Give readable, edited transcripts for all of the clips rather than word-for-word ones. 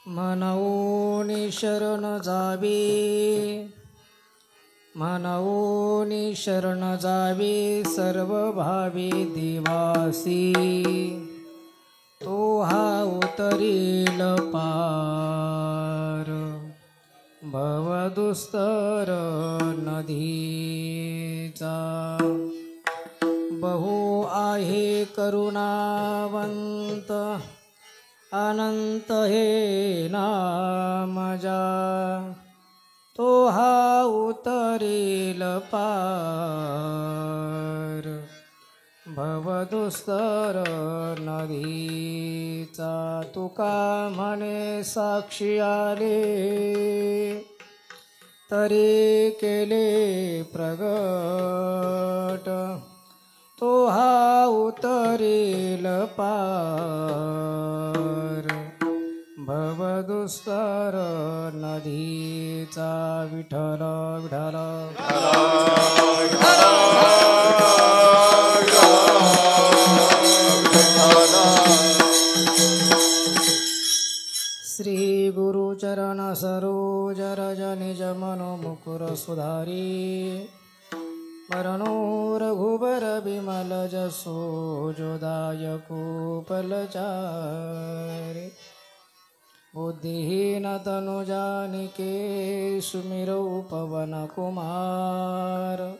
मनवोनी शरण जावे, मनवोनी शरण जावे सर्व भावे देवासी, तो हा उतरेल पार भवदुस्तर नदीचा। बहु आहे करुणावंत अनंत हे नामजा, तो हा उतरेल पार भवदुस्तर नदीचा। तुका म्हणे साक्षी आले, तरी केले प्रगट, तो हा उतरेल पार भवदुस्तर नदीचा। विठ्ठल विठ्ठल श्री गुरुचरण सरोज रज निज मनो मुकुर सुधारी, मरणो रघुबर बिमल जसो जोदायको पलचारि। बुद्धिहीन तनु जानिके सुमिरौ पवन कुमार,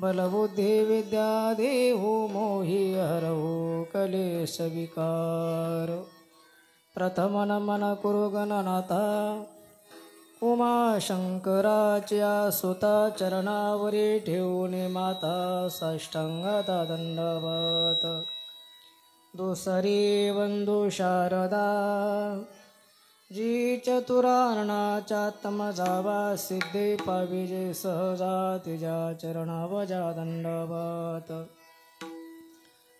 बलबुद्धि विद्या देहु मोहि हरौ कलेश विकार। प्रथम नमन कुरु गणनाथा, उमाशंकराच्या सुता चरणावरी ठेवून माता साष्टांगाता दंडवत। दुसरी वंदू शारदा, जी चतुरार्णाच्या तमजावा सिद्धे पाविजे सहजा, तिच्या चरणावजा दंडवत।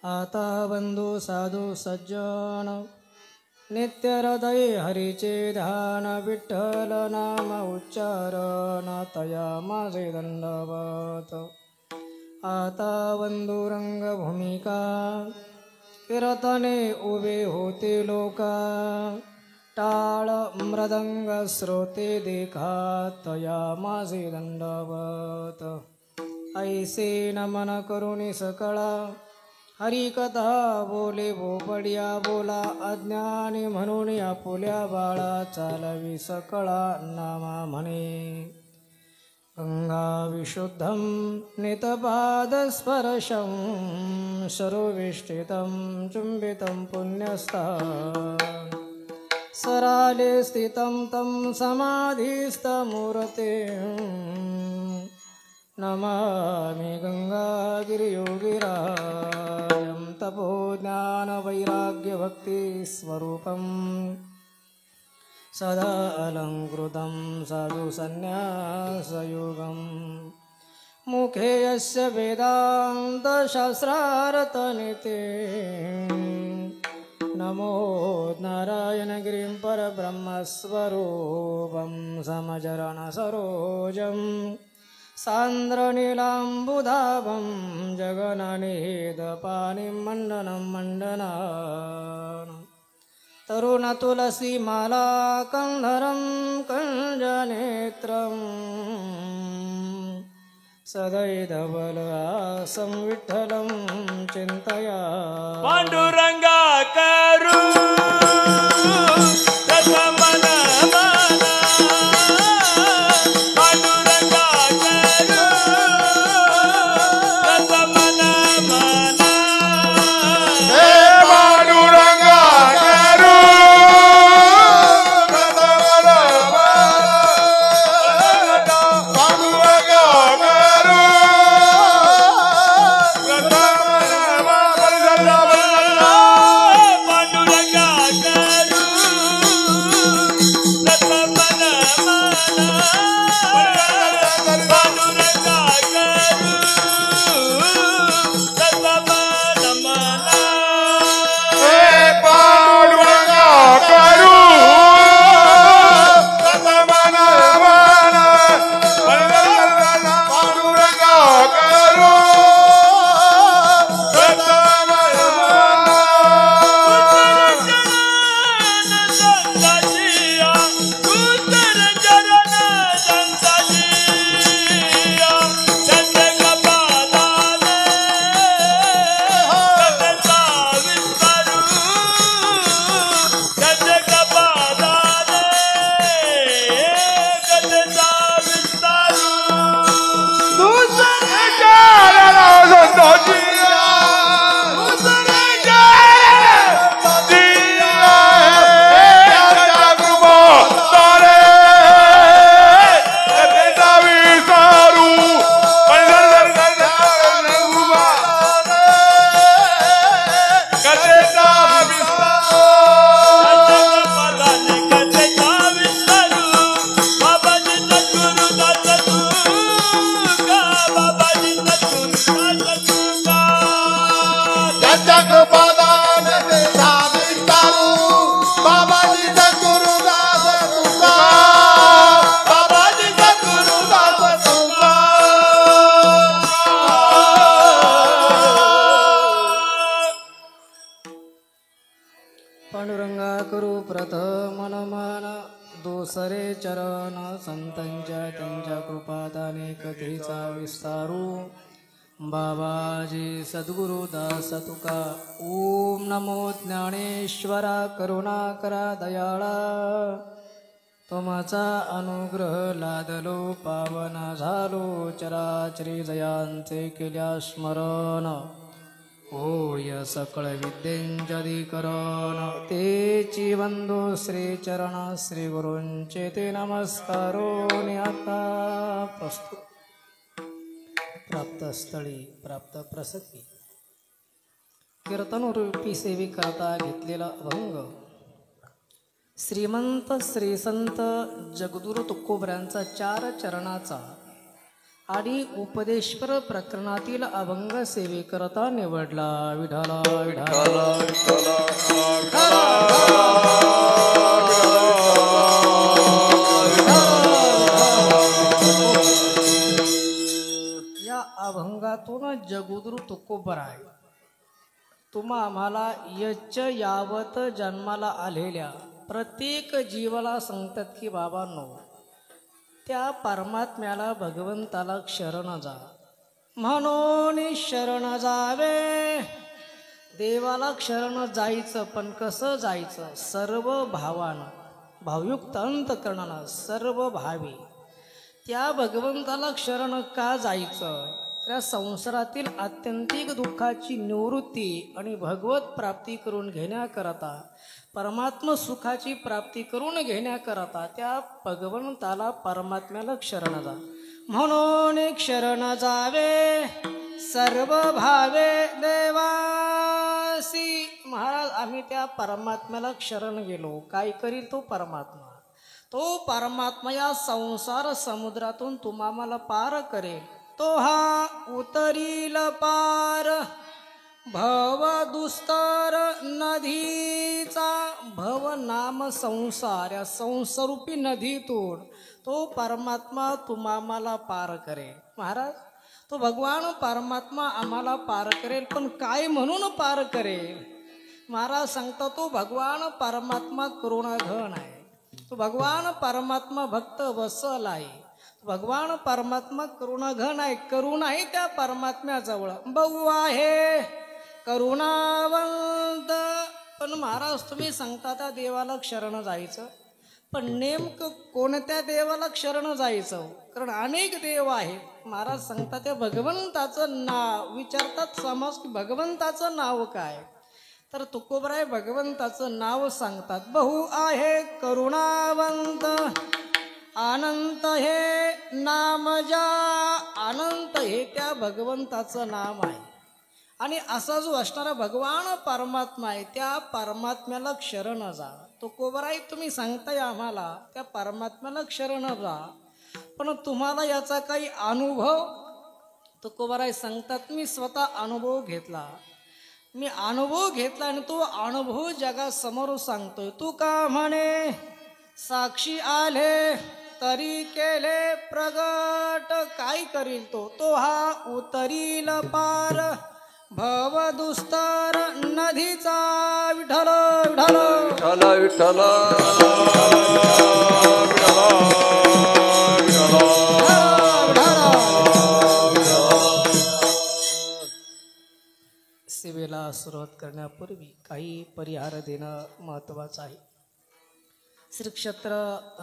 आता वंदू साधू सज्जन, नित्य हृदय हरीचे ध्यान, विठ्ठल नाम उच्चारण तया माझे दंडवत। आता वंदू रंग भूमिका, कीर्तने उभे होते लोका, टाळ मृदंग श्रोते देखा तया माझे दंडवत। ऐसे नमन करुणी सकळा, हरिकथा बोले भोपडिया बोला अज्ञानी म्हणून आपुल्या बाळा चालवी सकळा नामा म्हणे गंगा विशुद्धं नितपादस्पर्शं सरोविष्टितं चुंबितं पुण्यस्थान सराले स्थितं तं समाधिस्थमूर्ते नमामि गंगागिरियोगिरायं तपो ज्ञानवैराग्यभक्तिस्वरूपं सदा अलङ्कृतं साधुसन्न्यासयोगं मुखे यस्य वेदान्तशास्त्रार्थनिते नमो नारायणगिरिं परब्रह्मस्वरूपं समचरणसरोजं सान्द्रनीलाम्बुधाभं जगन्निहितपाणिं मण्डनं मण्डनान् तरुणतुलसीमाला कन्धरं कञ्जनेत्रं सदैधवलहासं विठ्ठलं चिन्तया पांडुरंगा करू रसमन मना पांडुरंगा करू रसमन मना हे पांडुरंगा करू रसमन मना पांडुरंगा करू पांडुरंगा करू प्रथम मन दुसरे चरण संतांच्या त्यांच्या कृपादाने कथेचा विस्तारू बाबाजी सद्गुरु दास तुका ओम नमो ज्ञानेश्वरा करुणाकरा दयाळा तुमचा अनुग्रह लादलो पावना झालो चराचरी जयांचे केल्या स्मरण होय सकळ विद्येंजधिकरण तेची वंदो श्रीचरण श्री गुरूंचे ते नमस्कारो आता प्रस्तुत प्राप्त स्थळी प्राप्त प्रसंगी कीर्तन रूपी सेवी करता घेतलेला अभंग श्रीमंत श्रीसंत जगद्गुरु तुकोबऱ्यांचा 4 चरणाचा आणि उपदेश्वर प्रकरणातील अभंग सेवेकरता निवडला. विठाला विठाला या अभंगातून जगद्गुरु तुकोबराय तुम्हा आम्हाला यच्च यावत जन्माला आलेल्या प्रत्येक जीवाला सांगतात की बाबांनो त्या परमात्म्याला भगवंताला शरण जा म्हणून शरण जावे देवाला शरण जायचं, पण कसं जायचं? सर्व भावानं, भावयुक्त अंतकरणानं, सर्व भावी. त्या भगवंताला शरण का जायचं? त्या संसारातील आत्यंतिक दुःखाची निवृत्ती आणि भगवत प्राप्ती करून घेण्याकरता, परमात्म सुखाची प्राप्ती करून घेण्याकरता त्या भगवंताला, परमात्म्याला शरण जा. म्हणून एक शरण जावे सर्व भावे देवासी. महाराज, आम्ही त्या परमात्म्याला शरण गेलो. काय करील तो परमात्मा? तो परमात्मा या संसार समुद्रातून तुम्हाला पार करेल. तो हा उतरील पार भव दुस्तर नदीचा. भव नाम संसार, या संसारूपी नदीतून तो परमात्मा तुम्हाला पार करेल. महाराज, तो भगवान परमात्मा आम्हाला पार करेल, पण काय म्हणून पार करेल? महाराज सांगता, तो भगवान परमात्मा करुणाघन आहे. तो भगवान परमात्मा भक्त वत्सल आहे. भगवान परमात्मा करुणाघन आहे. करुणा आहे त्या परमात्म्याजवळ. बहु आहे करुणावंत. पण महाराज, तुम्ही सांगता त्या देवाला शरण जायचं, पण नेमकं कोणत्या देवाला शरण जायचं? कारण अनेक देव आहेत. महाराज सांगतात त्या भगवंताचं नाव विचारतात समाज की भगवंताचं नाव काय? तर तुकोबराय भगवंताचं नाव सांगतात. बहु आहे करुणावंत अनंत हे नाम जा. अनंत हे त्या भगवंताचं नाम आहे. आणि असा जो असणारा भगवान परमात्मा आहे, त्या परमात्म्याला शरण जा. तुकोबराय तुम्ही सांगताय आम्हाला त्या परमात्म्याला शरण जा, पण तुम्हाला याचा काही अनुभव? तुकोबराय सांगतात, मी स्वतः अनुभव घेतला. मी अनुभव घेतला आणि तो अनुभव जगासमोर सांगतोय. तू का म्हणे साक्षी आले तरी केले प्रगट. काय करील तो? तो हा उतरील पार भव दुस्तर नदीचा. विठ्ठल विठ्ठल विठ्ठल सेवेला सुरुवात करण्यापूर्वी काही परिहार देणं महत्त्वाचं आहे. श्री क्षेत्र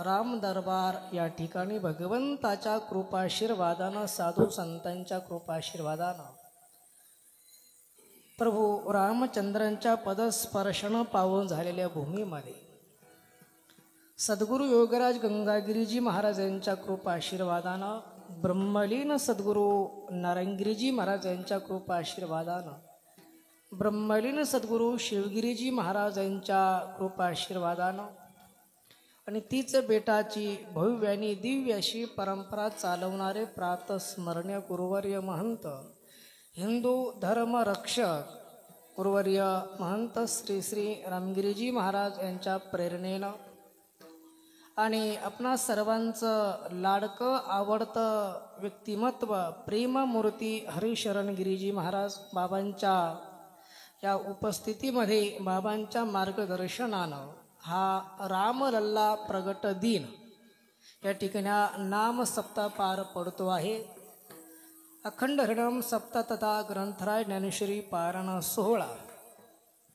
राम दरबार या ठिकाणी भगवंताच्या कृपाशीर्वादानं, साधू संतांच्या कृपाशीर्वादानं, प्रभू रामचंद्रांच्या पदस्पर्शन पावून झालेल्या भूमीमध्ये सद्गुरू योगराज गंगागिरीजी महाराज यांच्या कृपाशीर्वादानं, ब्रह्मलीन सद्गुरू नारायणगिरीजी महाराज यांच्या कृपाशीर्वादानं, ब्रह्मलीन सद्गुरू शिवगिरीजी महाराज यांच्या कृपाशीर्वादानं आणि तीच बेटाची भव्य आणि दिव्य अशी परंपरा चालवणारे प्रातस्मरणीय गुरुवर्य महंत, हिंदू धर्म रक्षक गुरुवर्य महंत श्री श्री रामगिरीजी महाराज यांच्या प्रेरणेनं आणि आपणा सर्वांचं लाडकं आवडतं व्यक्तिमत्व प्रेममूर्ती हरिशरणगिरीजी महाराज बाबांच्या या उपस्थितीमध्ये, बाबांच्या मार्गदर्शनानं हा रामलल्ला प्रगट दिन या ठिकाणी नाम सप्ताह पार पडतो आहे. अखंड हरिनाम सप्ताह तथा ग्रंथराय ज्ञानेश्वरी पारायण सोहळा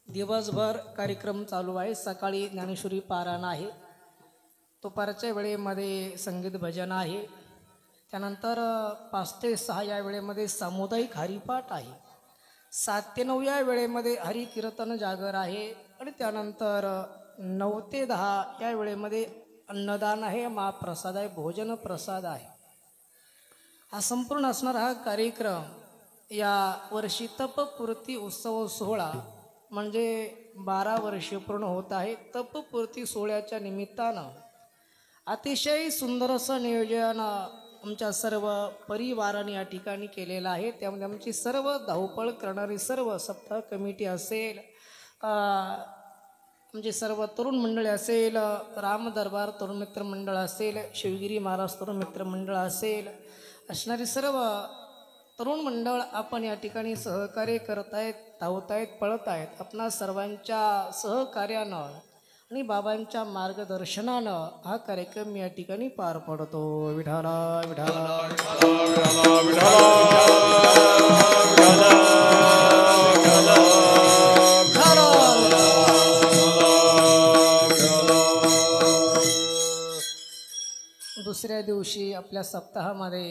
दिवसभर कार्यक्रम चालू आहे. सकाळी ज्ञानेश्वरी पारायण आहे, दुपारच्या वेळेमध्ये संगीत भजन आहे, त्यानंतर 5 ते 6 या वेळेमध्ये सामुदायिक हरिपाठ आहे, 7 ते 9 या वेळेमध्ये हरिकीर्तन जागर आहे आणि त्यानंतर 9 ते 10 या वेळेमध्ये अन्नदान आहे, महाप्रसाद आहे, भोजन प्रसाद आहे. हा संपूर्ण असणारा हा कार्यक्रम या वर्षी तपपूर्ती उत्सव सोहळा म्हणजे 12 वर्षे पूर्ण होत आहे. तपपूर्ती सोहळ्याच्या निमित्तानं अतिशय सुंदर असं नियोजन आमच्या सर्व परिवाराने या ठिकाणी केलेलं आहे. त्यामध्ये आमची सर्व धावपळ करणारी सर्व सप्ताह कमिटी असेल, म्हणजे सर्व तरुण मंडळी असेल, राम दरबार तरुण मित्र मंडळ असेल, शिवगिरी महाराज तरुण मित्र मंडळ असेल, असणारी सर्व तरुण मंडळ आपण या ठिकाणी सहकार्य करत आहेत, धावत आहेत, पळत आहेत. आपणा सर्वांच्या सहकार्यानं आणि बाबांच्या मार्गदर्शनानं हा कार्यक्रम या ठिकाणी पार पडतो. विठाला विठाला विठाला विठाला विठाला दुसऱ्या दिवशी आपल्या सप्ताहामध्ये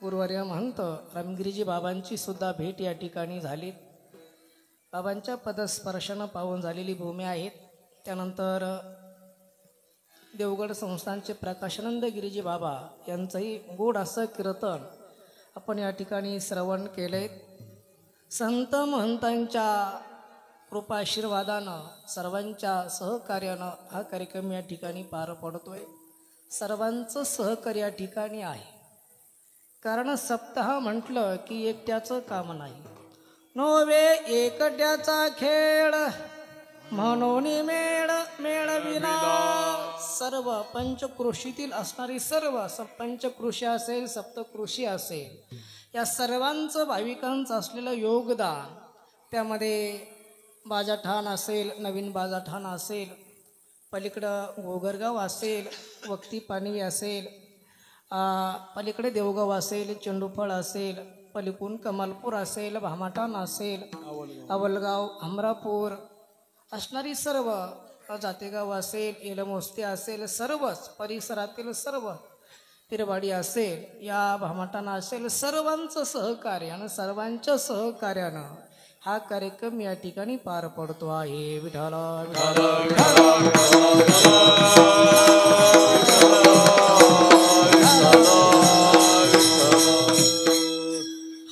गुरुवर्य महंत रामगिरीजी बाबांची सुद्धा भेट या ठिकाणी झाली. बाबांच्या पदस्पर्शानं पावन झालेली भूमी आहेत. त्यानंतर देवगड संस्थानचे प्रकाशानंद गिरीजी बाबा यांचंही गोड असं कीर्तन आपण या ठिकाणी श्रवण केले. संत महंतांच्या कृपाशीर्वादानं सर्वांच्या सहकार्यानं हा कार्यक्रम या ठिकाणी पार पडतोय. सर्वांचं सहकार्य या ठिकाणी आहे. कारण सप्ताह म्हटलं की एकट्याचं काम नाही. नोवे एकट्याचा खेळ म्हणून मेळ मेळविना सर्व पंचकृषीतील असणारी सर्व पंचकृषी असेल सप्तकृषी असेल या सर्वांचं भाविकांचं असलेलं योगदान त्यामध्ये बाजाठाण असेल नवीन बाजाठाण असेल पलीकडं गोगरगाव असेल वक्ती पानवी असेल पलीकडे देवगाव असेल चेंडूफळ असेल पलीकडून कमालपूर असेल भामाठाण असेल अवलगाव अमरापूर असणारी सर्व जातेगाव असेल एलमोस्ते असेल सर्वच परिसरातील सर्व पिरवाडी असेल या भामाठाण असेल सर्वांचं सहकार्य आणि सर्वांच्या सहकार्यानं हा कार्यक्रम या ठिकाणी पार पडतो आहे. विठाला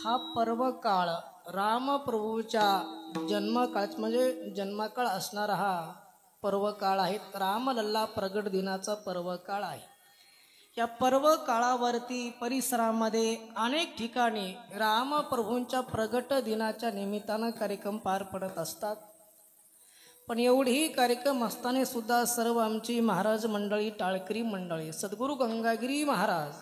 हा पर्व काळ रामप्रभूच्या जन्मकाळ म्हणजे जन्मकाळ असणारा हा पर्व काळ आहे. रामलल्ला प्रगट दिनाचा पर्व काळ आहे. या पर्व काळावरती परिसरामध्ये अनेक ठिकाणी रामप्रभूंच्या प्रगट दिनाच्या निमित्तानं कार्यक्रम पार पडत असतात. पण एवढेही कार्यक्रम असताना सुद्धा सर्व आमची महाराज मंडळी टाळकरी मंडळी सद्गुरू गंगागिरी महाराज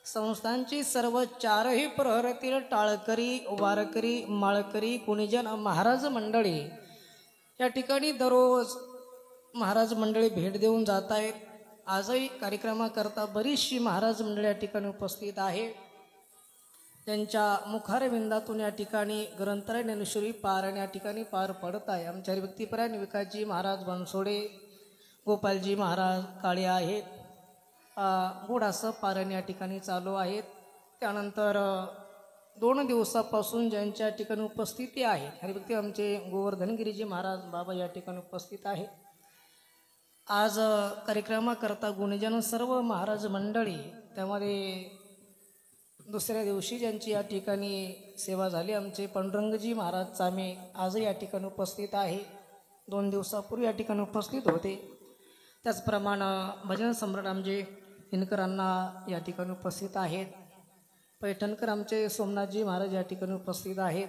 संस्थांची सर्व चारही प्रहरातील टाळकरी वारकरी माळकरी कुणीजन महाराज मंडळी या ठिकाणी दररोज महाराज मंडळी भेट देऊन जात आहेत. आजही कार्यक्रमाकरता बरीचशी महाराज मंडळी या ठिकाणी उपस्थित आहे. त्यांच्या मुखारविंदातून या ठिकाणी ग्रंथराय ज्ञानेश्वरी पारायण या ठिकाणी पार पडत आहे. आमच्या हरिभक्तीपरायण विकासजी महाराज बनसोडे गोपालजी महाराज काळे आहेत. गोड असं पारायण या ठिकाणी चालू आहेत. त्यानंतर 2 दिवसापासून ज्यांच्या ठिकाणी उपस्थिती आहे हरिभक्ती आमचे गोवर्धनगिरीजी महाराज बाबा या ठिकाणी उपस्थित आहे. आज कार्यक्रमाकरता गुणीजन सर्व महाराज मंडळी त्यामध्ये दुसऱ्या दिवशी ज्यांची या ठिकाणी सेवा झाली आमचे पांडुरंगजी महाराज चामे आजही या ठिकाणी उपस्थित आहे. 2 दिवसापूर्वी या ठिकाणी उपस्थित होते. त्याचप्रमाणे भजन सम्राट आमचे हिनकरांना या ठिकाणी उपस्थित आहेत. पैठणकर आमचे सोमनाथजी महाराज या ठिकाणी उपस्थित आहेत.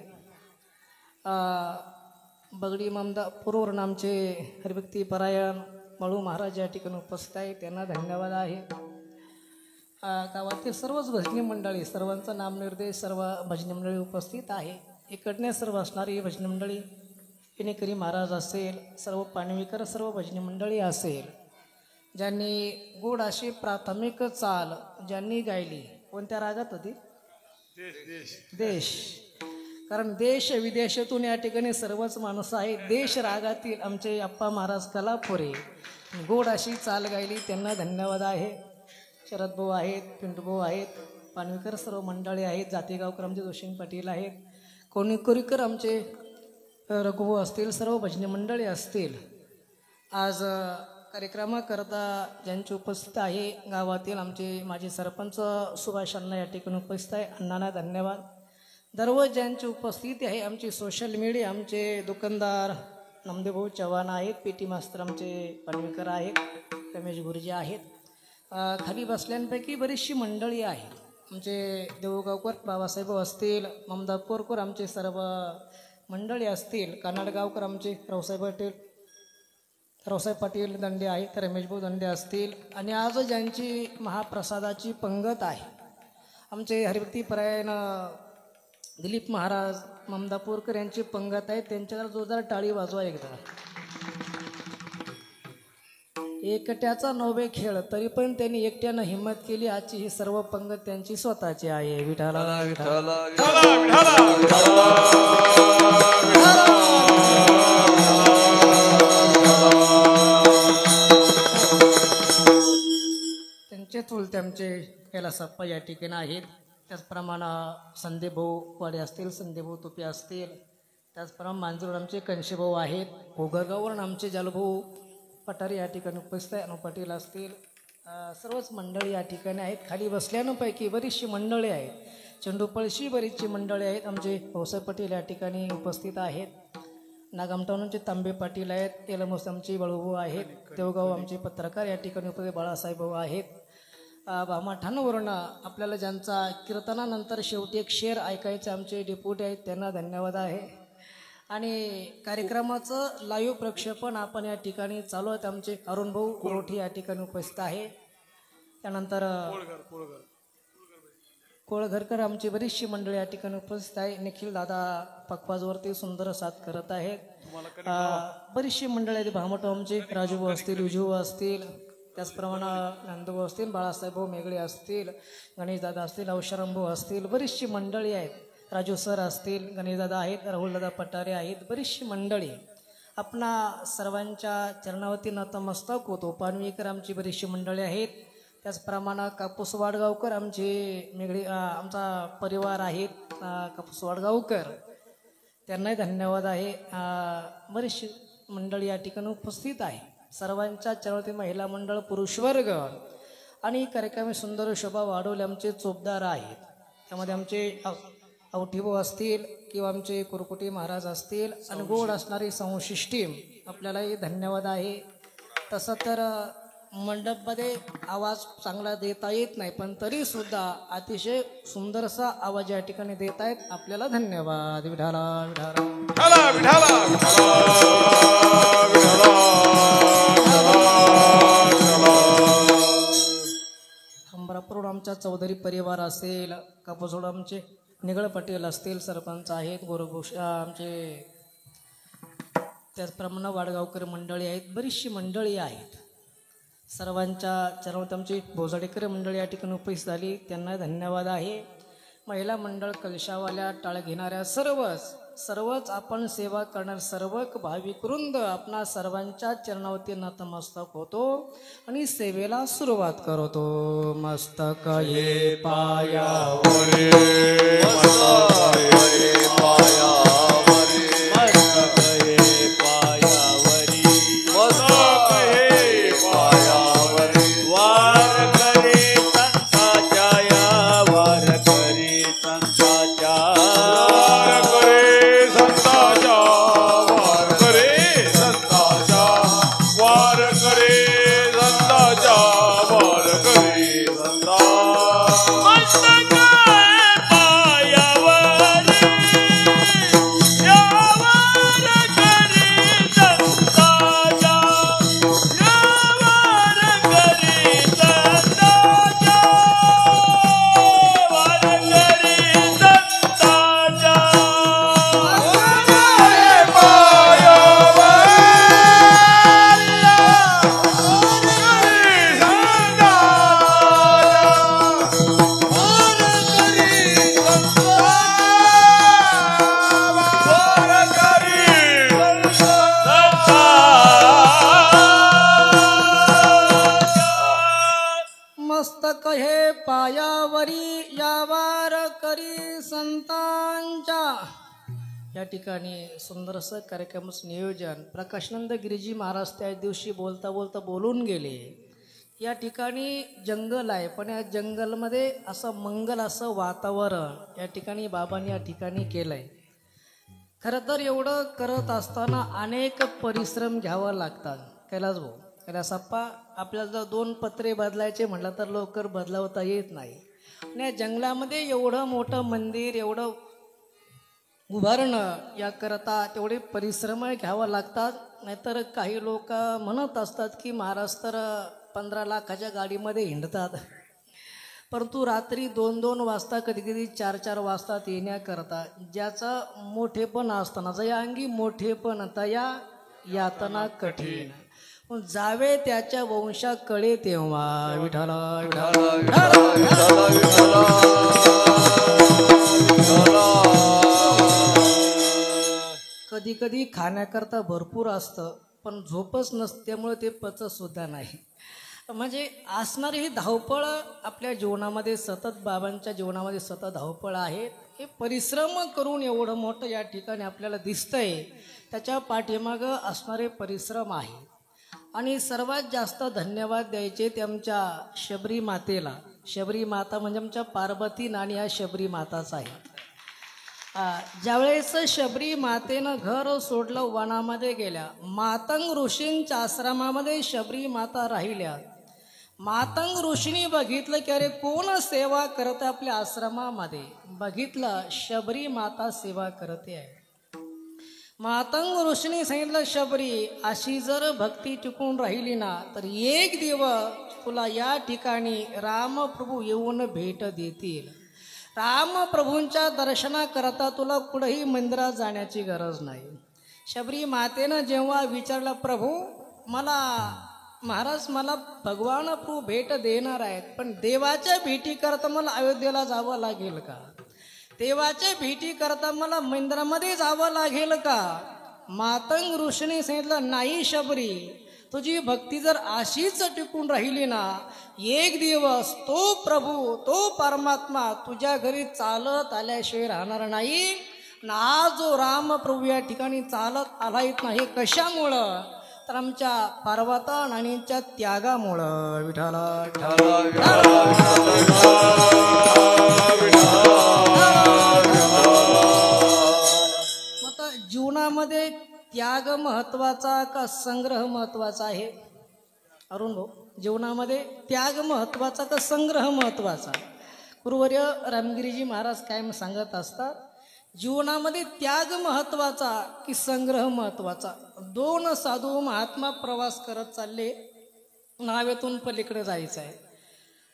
बगडी ममदापूरवरून आमचे हरिभक्ती परायण मळू महाराज या ठिकाणी उपस्थित आहेत. त्यांना धन्यवाद आहे. गावातील सर्वच भजनी मंडळी सर्वांचा नामनिर्देश सर्व भजनी मंडळी उपस्थित आहे. इकडने सर्व असणारी भजनी मंडळी पिणेकरी महाराज असेल सर्व पाणवीकर सर्व भजनी मंडळी असेल ज्यांनी गोड अशी प्राथमिक चाल ज्यांनी गायली. कोणत्या रागात होती? देश. कारण देश विदेशातून या ठिकाणी सर्वच माणसं आहेत. देश रागातील आमचे अप्पा महाराज कलापुरे गोड अशी चाल गायली. त्यांना धन्यवाद आहे. शरदभाऊ आहेत पिंटूभाऊ आहेत पाणवीकर सर्व मंडळी आहेत. जातेगावकर आमचे जोशीन पाटील आहेत. कोणीकोरीकर आमचे रघुभाऊ असतील सर्व भजनी मंडळी असतील. आज कार्यक्रमाकरता ज्यांची उपस्थित आहे गावातील आमचे माजी सरपंच सुभाष अण्णा या ठिकाणी उपस्थित आहे. अण्णांना धन्यवाद. दररोज ज्यांची उपस्थिती आहे आमची सोशल मीडिया आमचे दुकानदार नामदेवभाऊ चव्हाण आहेत. पी टी मास्तर आमचे पाणवीकर आहेत. रमेश गुरुजी आहेत. खाली बसल्यांपैकी बरीचशी मंडळी आहे. आमचे देऊगावकर बाबासाहेब असतील ममदापूरकर आमचे सर्व मंडळी असतील. कानाडगावकर आमचे रावसाहेब पाटील दंडे आहेत. रमेशभाऊ दंडे असतील. आणि आज ज्यांची महाप्रसादाची पंगत आहे आमचे हरिभक्ती परायण दिलीप महाराज ममदापूरकर यांची पंगत आहे. त्यांच्याकडे जोरदार टाळी वाजवा एकदा. एकट्याचा नव्हे खेळ तरी पण त्यांनी एकट्यानं हिंमत केली. आजची ही सर्व पंगत त्यांची स्वतःची आहे. विठाला विठाला चुलते आमचे कैलासप्पा या ठिकाणी आहेत. त्याचप्रमाणे संदीप भाऊ वाडे असतील, संदीप भाऊ तुपे असतील, त्याचप्रमाणे मांजूर आमचे कनशेभाऊ आहेत. घोगरगाववरून आमचे जालभाऊ पठारे या ठिकाणी उपस्थित आहे. अनु पाटील असतील, सर्वच मंडळी या ठिकाणी आहेत. खाली बसल्यानंपैकी बरीचशी मंडळी आहेत. चेंडूपळशी बरीचशी मंडळी आहेत. आमचे भाऊसाहेब पाटील या ठिकाणी उपस्थित आहेत. नागामटावनचे तांबे पाटील आहेत. एलमोस आमचे बाळूभाऊ आहेत. देवगाव आमचे पत्रकार या ठिकाणी उपस्थित बाळासाहेब भाऊ आहेत. भामाठाणवरून आपल्याला ज्यांचा कीर्तनानंतर शेवटी एक शेर ऐकायचे आमचे डेप्युटी आहेत, त्यांना धन्यवाद आहे. आणि कार्यक्रमाचं लाईव्ह प्रक्षेपण आपण या ठिकाणी चालू आहेत. आमचे अरुण भाऊ कोरोठी या ठिकाणी उपस्थित आहे. त्यानंतर कोळघरकर आमची बरीचशी मंडळी या ठिकाणी उपस्थित आहे. निखिल दादा पकवाजवरती सुंदर साथ करत आहेत. बरीचशी मंडळी आहेत. भामटो आमचे राजूभाऊ असतील, विजूभाऊ असतील, त्याचप्रमाणे नंदूभाऊ असतील, बाळासाहेब भाऊ मेगळे असतील, गणेशदादा असतील, अवशरामभाऊ असतील, बरीचशी मंडळी आहेत. राजू सर असतील, गणेशदादा आहेत, राहुलदादा पटारे आहेत, बरीचशी मंडळी. आपणा सर्वांच्या चरणावरती नतमस्तक होतो. पानवीकर आमची बरीचशी मंडळी आहेत. त्याचप्रमाणे कापूस वाडगावकर आमचे मेगळे आमचा परिवार आहेत. कापूस वाडगावकर त्यांनाही धन्यवाद आहे. बरीचशी मंडळी या ठिकाणी उपस्थित आहे. सर्वांच्या चरणावरती महिला मंडळ, पुरुष वर्ग आणि कार्यक्रमी सुंदर शोभा वाढवले आमचे चोपदार आहेत. त्यामध्ये आमचे औठीभाऊ असतील किंवा आमचे कुरकुटी महाराज असतील आणि गोड असणारी संशिष्टीम, आपल्यालाही धन्यवाद आहे. तसं तर मंडपमध्ये आवाज चांगला देता येत नाही, पण तरीसुद्धा अतिशय सुंदरसा आवाज या ठिकाणी देत आहेत. आपल्याला धन्यवाद. विठाला विठाला विठाला विठाला अंबरापूर आमचा चौधरी परिवार असेल, कापूसोड आमचे निगळ पटेल असतील, सरपंच आहेत, गोरभूष आमचे त्याचप्रमाणे वाडगावकर मंडळी आहेत, बरीचशी मंडळी आहेत. सर्वांच्या चरणात आमची भोजाडेकर मंडळी या ठिकाणी उपस्थित झाली, त्यांना धन्यवाद आहे. महिला मंडळ, कलशावाल्या, टाळ घेणाऱ्या सर्वच आपण सेवा करणार सर्व भाविक वृंद आपणा सर्वांच्या चरणावरती नतमस्तक होतो आणि सेवेला सुरुवात करतो. मस्तक ये पायावरी, मस्तक ये पायावरी, मस्तक ये पायावरी, मस्तक ये पायावरी. वार करे संताच्या या, वार करे संताच्या, वार करे संताचा, वार करे संताचा, वार करे संताचा, वार करे संता. मस्तक ये पायावरी, या वार करे संताच्या, या वार करे संताच्या, वार करे संताच्या. मस्तक हे पायावरी, यावार करी संतांच्या. या ठिकाणी सुंदरसं कार्यक्रमाचं नियोजन प्रकाशानंद गिरीजी महाराज त्या दिवशी बोलता बोलता बोलून गेले. या ठिकाणी जंगल आहे, पण या जंगलमध्ये असं मंगल असं वातावरण या ठिकाणी बाबांनी या ठिकाणी केलं आहे. खरं तर एवढं करत असताना अनेक परिश्रम घ्यावा लागतात. कैलासप्पा, आपल्याला जर 2 पत्रे बदलायचे म्हटलं तर लवकर बदलावता येत नाही. आणि या जंगलामध्ये एवढं मोठं मंदिर, एवढं उभारणं याकरता तेवढे परिश्रम घ्यावं लागतात. नाहीतर काही लोक म्हणत असतात की महाराज तर 15 लाखाच्या गाडीमध्ये हिंडतात, परंतु रात्री 2-2 वाजता, कधी कधी 4-4 वाजता येण्याकरता ज्याचं मोठेपण असताना जया अंगी मोठेपण तया यातना कठीण, जावे त्याच्या वंशा कळे तेव्हा. विठाला कधी कधी खाण्याकरता भरपूर असतं, पण झोपच नसल्यामुळे ते पचत सुद्धा नाही. म्हणजे असणारी ही धावपळ आपल्या जीवनामध्ये सतत, बाबांच्या जीवनामध्ये सतत धावपळ आहे. हे परिश्रम करून एवढं मोठं या ठिकाणी आपल्याला दिसतंय, त्याच्या पाठीमागं असणारे परिश्रम आहे. आणि सर्वात जास्त धन्यवाद द्यायचे ते आमच्या शबरी मातेला. शबरी माता म्हणजे आमच्या पार्वती नानी ह्या शबरी माताच आहे. ज्यावेळेस शबरी मातेनं घर सोडलं, वनामध्ये गेल्या, मातंग ऋषींच्या आश्रमामध्ये शबरी माता राहिल्या. मातंग ऋषींनी बघितलं की अरे कोण सेवा करते आपल्या आश्रमामध्ये. बघितलं शबरी माता सेवा करते आहे. मातंग ऋषींनी सांगितलं, शबरी अशी जर भक्ती टिकून राहिली ना तर एक दिवस तुला या ठिकाणी रामप्रभू येऊन भेट देतील. रामप्रभूंच्या दर्शनाकरता तुला कुठेही मंदिरात जाण्याची गरज नाही. शबरी मातेनं जेव्हा विचारलं, प्रभू मला महाराज मला भगवान प्रभू भेट देणार आहेत, पण देवाच्या भेटी करता मला अयोध्येला जावं लागेल का? देवाच्या भेटी करता मला मंदिरामध्ये जावं लागेल का? मातंग ऋषीने सांगितलं, नाही शबरी, तुझी भक्ती जर अशीच टिकून राहिली ना, एक दिवस तो प्रभू, तो परमात्मा तुझ्या घरी चालत आल्याशिवाय राहणार नाही. ना जो रामप्रभू या ठिकाणी चालत आलायत ना, हे कशामुळं? तर आमच्या पार्वता नानींच्या त्यागामुळं. विठाला आता जीवनामध्ये त्याग महत्वाचा का संग्रह महत्वाचा आहे? अरुण भाऊ, जीवनामध्ये त्याग महत्वाचा का संग्रह महत्वाचा? गुरुवर्य रामगिरीजी महाराज कायम सांगत असतात, जीवनामध्ये त्याग महत्वाचा की संग्रह महत्वाचा? दोन साधू महात्मा प्रवास करत चालले, नावेतून पलीकडे जायचं आहे.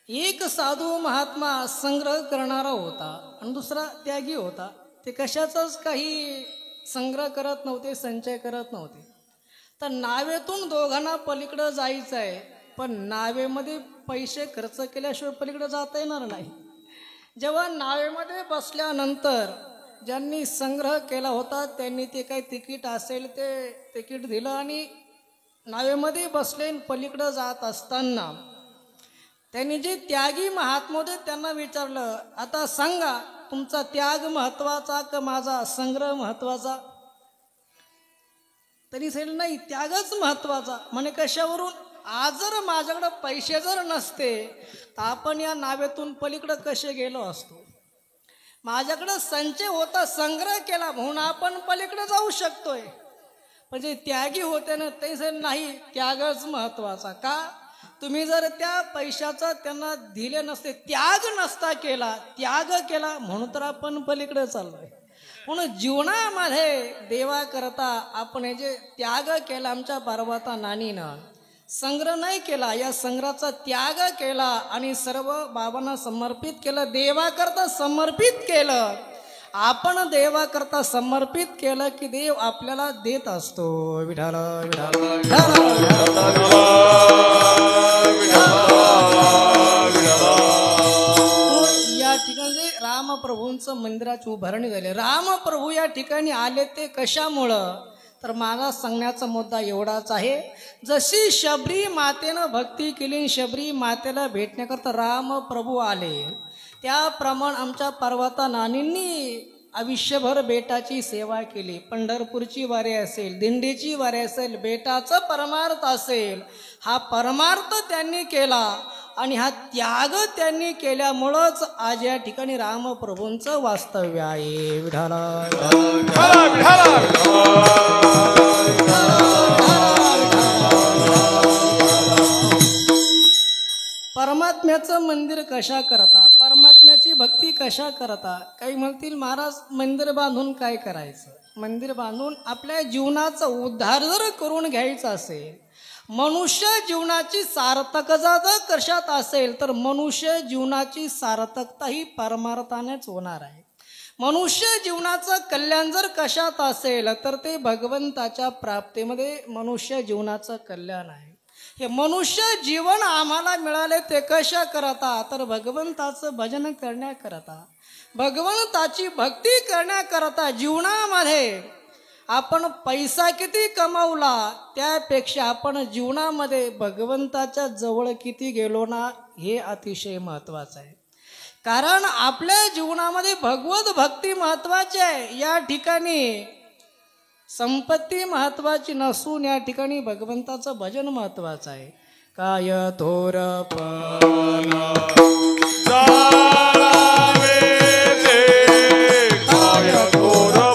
एक साधू महात्मा संग्रह करणारा होता आणि दुसरा त्यागी होता. ते कशाचाच काही संग्रह करत नव्हते, संचय करत नव्हते. तर नावेतून दोघांना पलीकडं जायचं आहे, पण नावेमध्ये पैसे खर्च केल्याशिवाय पलीकडे जाता येणार नाही. जेव्हा नावेमध्ये बसल्यानंतर ज्यांनी संग्रह केला होता त्यांनी ते काही तिकीट असेल ते तिकीट दिलं आणि नावेमध्ये बसले. पलीकडं जात असताना त्यांनी जे त्यागी महात्मा होते त्यांना विचारलं, आता सांगा तुमचा त्याग महत्वाचा का माझा संग्रह महत्वाचा? त्यांनी सांगितलं, नाही त्यागच महत्वाचा. म्हणे कशावरून? आज जर माझ्याकडे पैसे जर नसते तर आपण या नावेतून पलीकडे कसे गेलो असतो. माझ्याकडे संचय होता, संग्रह केला म्हणून आपण पलीकडे जाऊ शकतोय. म्हणजे त्यागी होते ना, ते नाही त्यागच महत्वाचा. का? तुम्ही जर त्या पैशाचा त्यांना दिले नसते, त्याग नसता केला, त्याग केला म्हणून तर आपण पलीकडे चाललोय. म्हणून जीवनामध्ये देवा करता आपण हे जे त्याग केला, आमच्या पार्वता नानीनं संग्रह नाही केला, या संग्रहाचा त्याग केला आणि सर्व बाबांना समर्पित केलं, देवाकरता समर्पित केलं. आपण देवाकरता समर्पित केलं की देव आपल्याला देत असतो. विठाल या ठिकाणी रामप्रभूंचं मंदिराची उभारणी झाली. रामप्रभू या ठिकाणी आले ते कशामुळं? तर माझा सांगण्याचा मुद्दा एवढाच आहे, जशी शबरी मातेनं भक्ती केली, शबरी मातेला भेटण्याकरता रामप्रभू आले, त्याप्रमाणे आमच्या पार्वता नानींनी आयुष्यभर बेटाची सेवा केली. पंढरपूरची वारी असेल, दिंडीची वारी असेल, बेटाचं परमार्थ असेल, हा परमार्थ त्यांनी केला आणि हा त्याग त्यांनी केल्यामुळंच आज या ठिकाणी रामप्रभूंचं वास्तव्य आहे. विठाला परमात्म्याचं मंदिर कशा करता, परमात्म्याची भक्ती कशा करता? काही म्हणतील महाराज मंदिर बांधून काय करायचं? मंदिर बांधून आपल्या जीवनाचा उद्धार जर करून घ्यायचा असेल, मनुष्य जीवनाची सार्थकता जर कशात असेल तर मनुष्य जीवनाची सार्थकता ही परमार्थानेच होणार आहे. मनुष्य जीवनाचं कल्याण जर कशात असेल तर ते भगवंताच्या प्राप्तीमध्ये मनुष्य जीवनाचं कल्याण आहे. हे मनुष्य जीवन आम्हाला मिळाले ते कशा करता? तर भगवंताचं भजन करण्याकरता, भगवंताची भक्ती करण्याकरता. जीवनामध्ये आपण पैसा किती कमावला त्यापेक्षा आपण जीवनामध्ये भगवंताच्या जवळ किती गेलो ना हे अतिशय महत्त्वाचं आहे. कारण आपल्या जीवनामध्ये भगवत भक्ती महत्त्वाची आहे. या ठिकाणी संपत्ती महत्त्वाची नसून या ठिकाणी भगवंताचं भजन महत्त्वाचं आहे. काय थोरपण चालावे ते काय थोरपण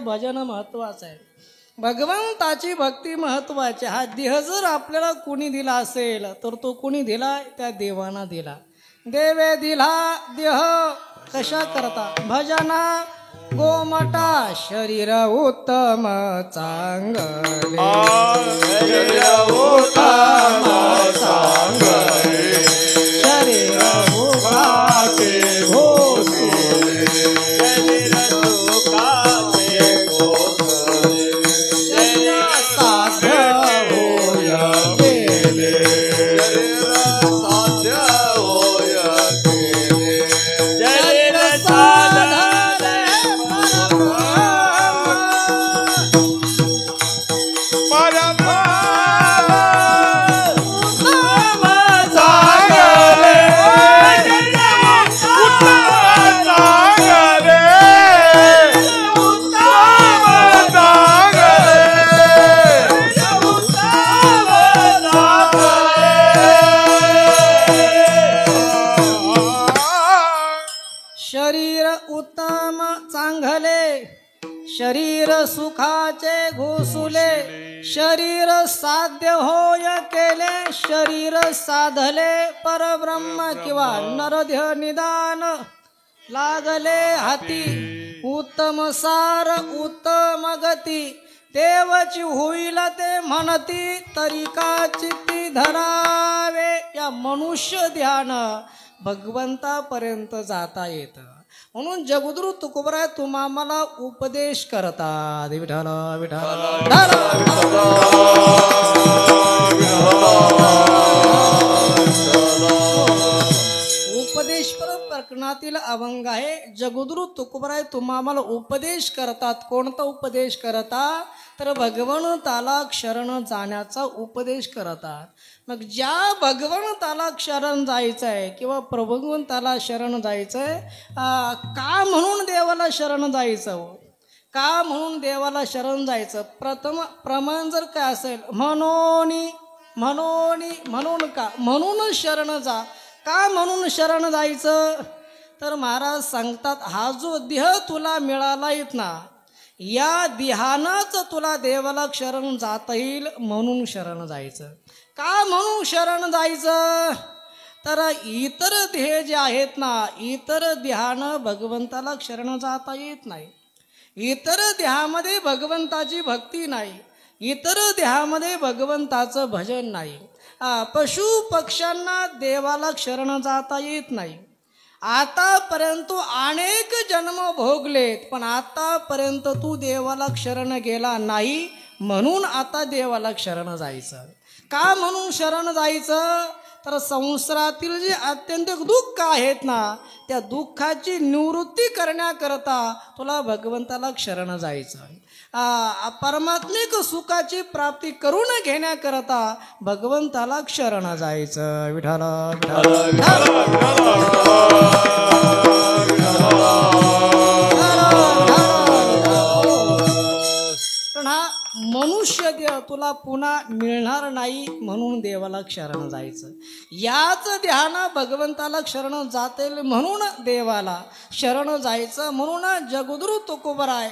भजन महत्वाचं आहे. भगवंताची भक्ती महत्वाची. हा देह जर आपल्याला कुणी दिला असेल तर तो कुणी दिला? त्या देवाना दिला. देवे दिला देह कशा करता? भजना गोमटा शरीर उत्तम चांगले शरीर भोगाचे घोसले शरीर सुखाचे घोसुले शरीर साध्य होय केले शरीर साधले परब्रह्म किंवा नरदेह निदान लागले हाती उत्तम सार उत्तम गती देवची होईल ते म्हणती तरी का चित्ती धरावे. या मनुष्य ध्यान भगवंतापर्यंत जाता येतं. म्हणून जगद्गुरु तुकोबराय तुम्हा आम्हाला उपदेश करतात. विठ्ठल विठ्ठल उपदेश प्रकरणातील अभंग आहे. जगद्गुरु तुकोबराय तुम्हा आम्हाला उपदेश करतात. कोणता उपदेश करतात? तर भगवंताला शरण जाण्याचा उपदेश करतात. मग ज्या भगवंताला शरण जायचं आहे किंवा प्रभुवंताला शरण जायचं आहे, का म्हणून देवाला शरण जायचं? का म्हणून देवाला शरण जायचं? प्रथम प्रमाण जर काय असेल म्हणून का म्हणून शरण जा. का म्हणून शरण जायचं? तर महाराज सांगतात हा जो देह तुला मिळाला येत ना या देहानंच तुला देवाला शरण जाता येईल म्हणून शरण जायचं. का म्हणून शरण जायचं? तर इतर देह जे आहेत ना इतर देहानं भगवंताला शरण जाता येत नाही. इतर देहामध्ये भगवंताची भक्ती नाही. इतर देहामध्ये भगवंताचं भजन नाही. पशु पक्ष्यांना देवाला शरण जाता येत नाही. आतापर्यंत अनेक जन्म भोगलेत पण आतापर्यंत तू देवाला शरण गेला नाही म्हणून आता देवाला शरण जायचं. का म्हणून शरण जायचं? तर संसारातील जे अत्यंत दुःख आहेत ना त्या दुःखाची निवृत्ती करण्याकरता तुला भगवंताला शरण जायचं. परमात्मिक सुखाची प्राप्ती करून घेण्याकरता भगवंताला शरण जायचं. विठ्ठल पण हा मनुष्य देह तुला पुन्हा मिळणार नाही म्हणून देवाला शरण जायचं. याच ध्यान भगवंताला शरण जातील म्हणून देवाला शरण जायचं. म्हणून जगद्गुरु तुकोबराय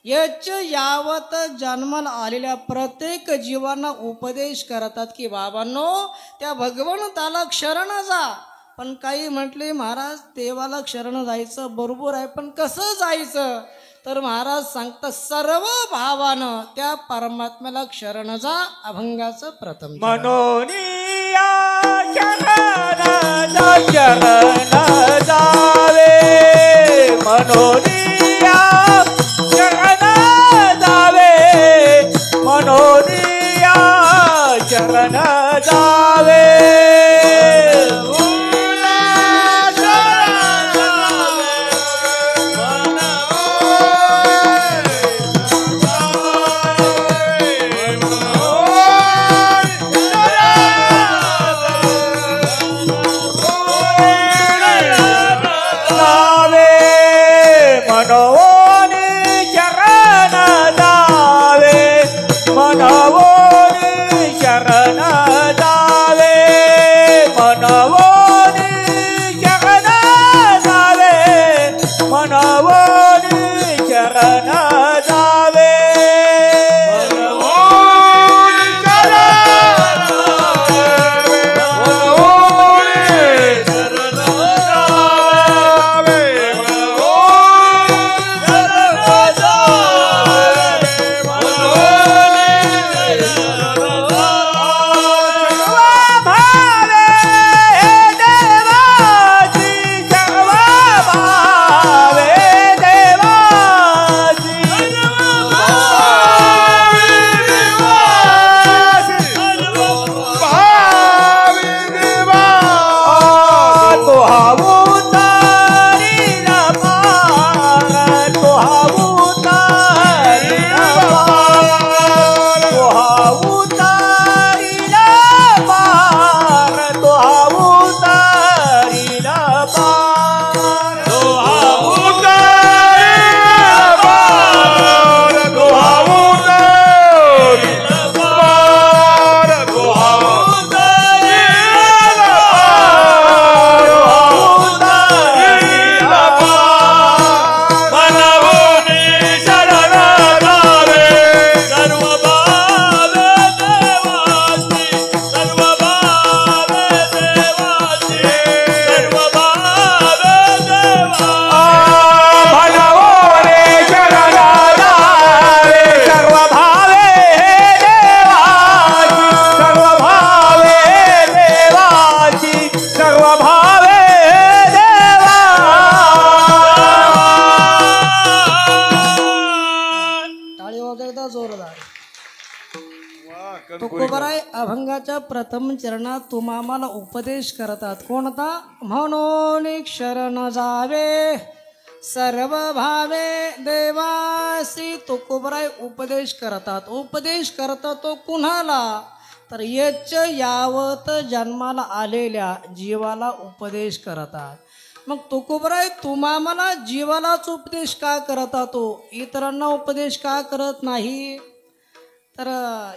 यच यावत जन्माला आलेल्या प्रत्येक जीवांना उपदेश करतात की बाबांनो त्या भगवंताला शरण जा. पण काही म्हटले महाराज देवाला शरण जायचं बरोबर आहे, पण कसं जायचं? तर महाराज सांगतात सर्व भावानं त्या परमात्म्याला शरण जा. अभंगाचं प्रथम मनोनिया शरण जावे मनोनिया शरण जावे मनोनिया शरण जावे तुकोबराय अभंगाच्या प्रथम चरणात तुम्हाला उपदेश करतात. कोणता? म्हणून शरण जावे सर्व भावे देवासी. तुकोबराय उपदेश करतात. उपदेश करतात तो कुणाला? तर यच यावत जन्माला आलेल्या जीवाला उपदेश करतात. मग तुकोबराय तुम्हाला जीवालाच उपदेश का करतात? तो इतरांना उपदेश का करत नाही? तर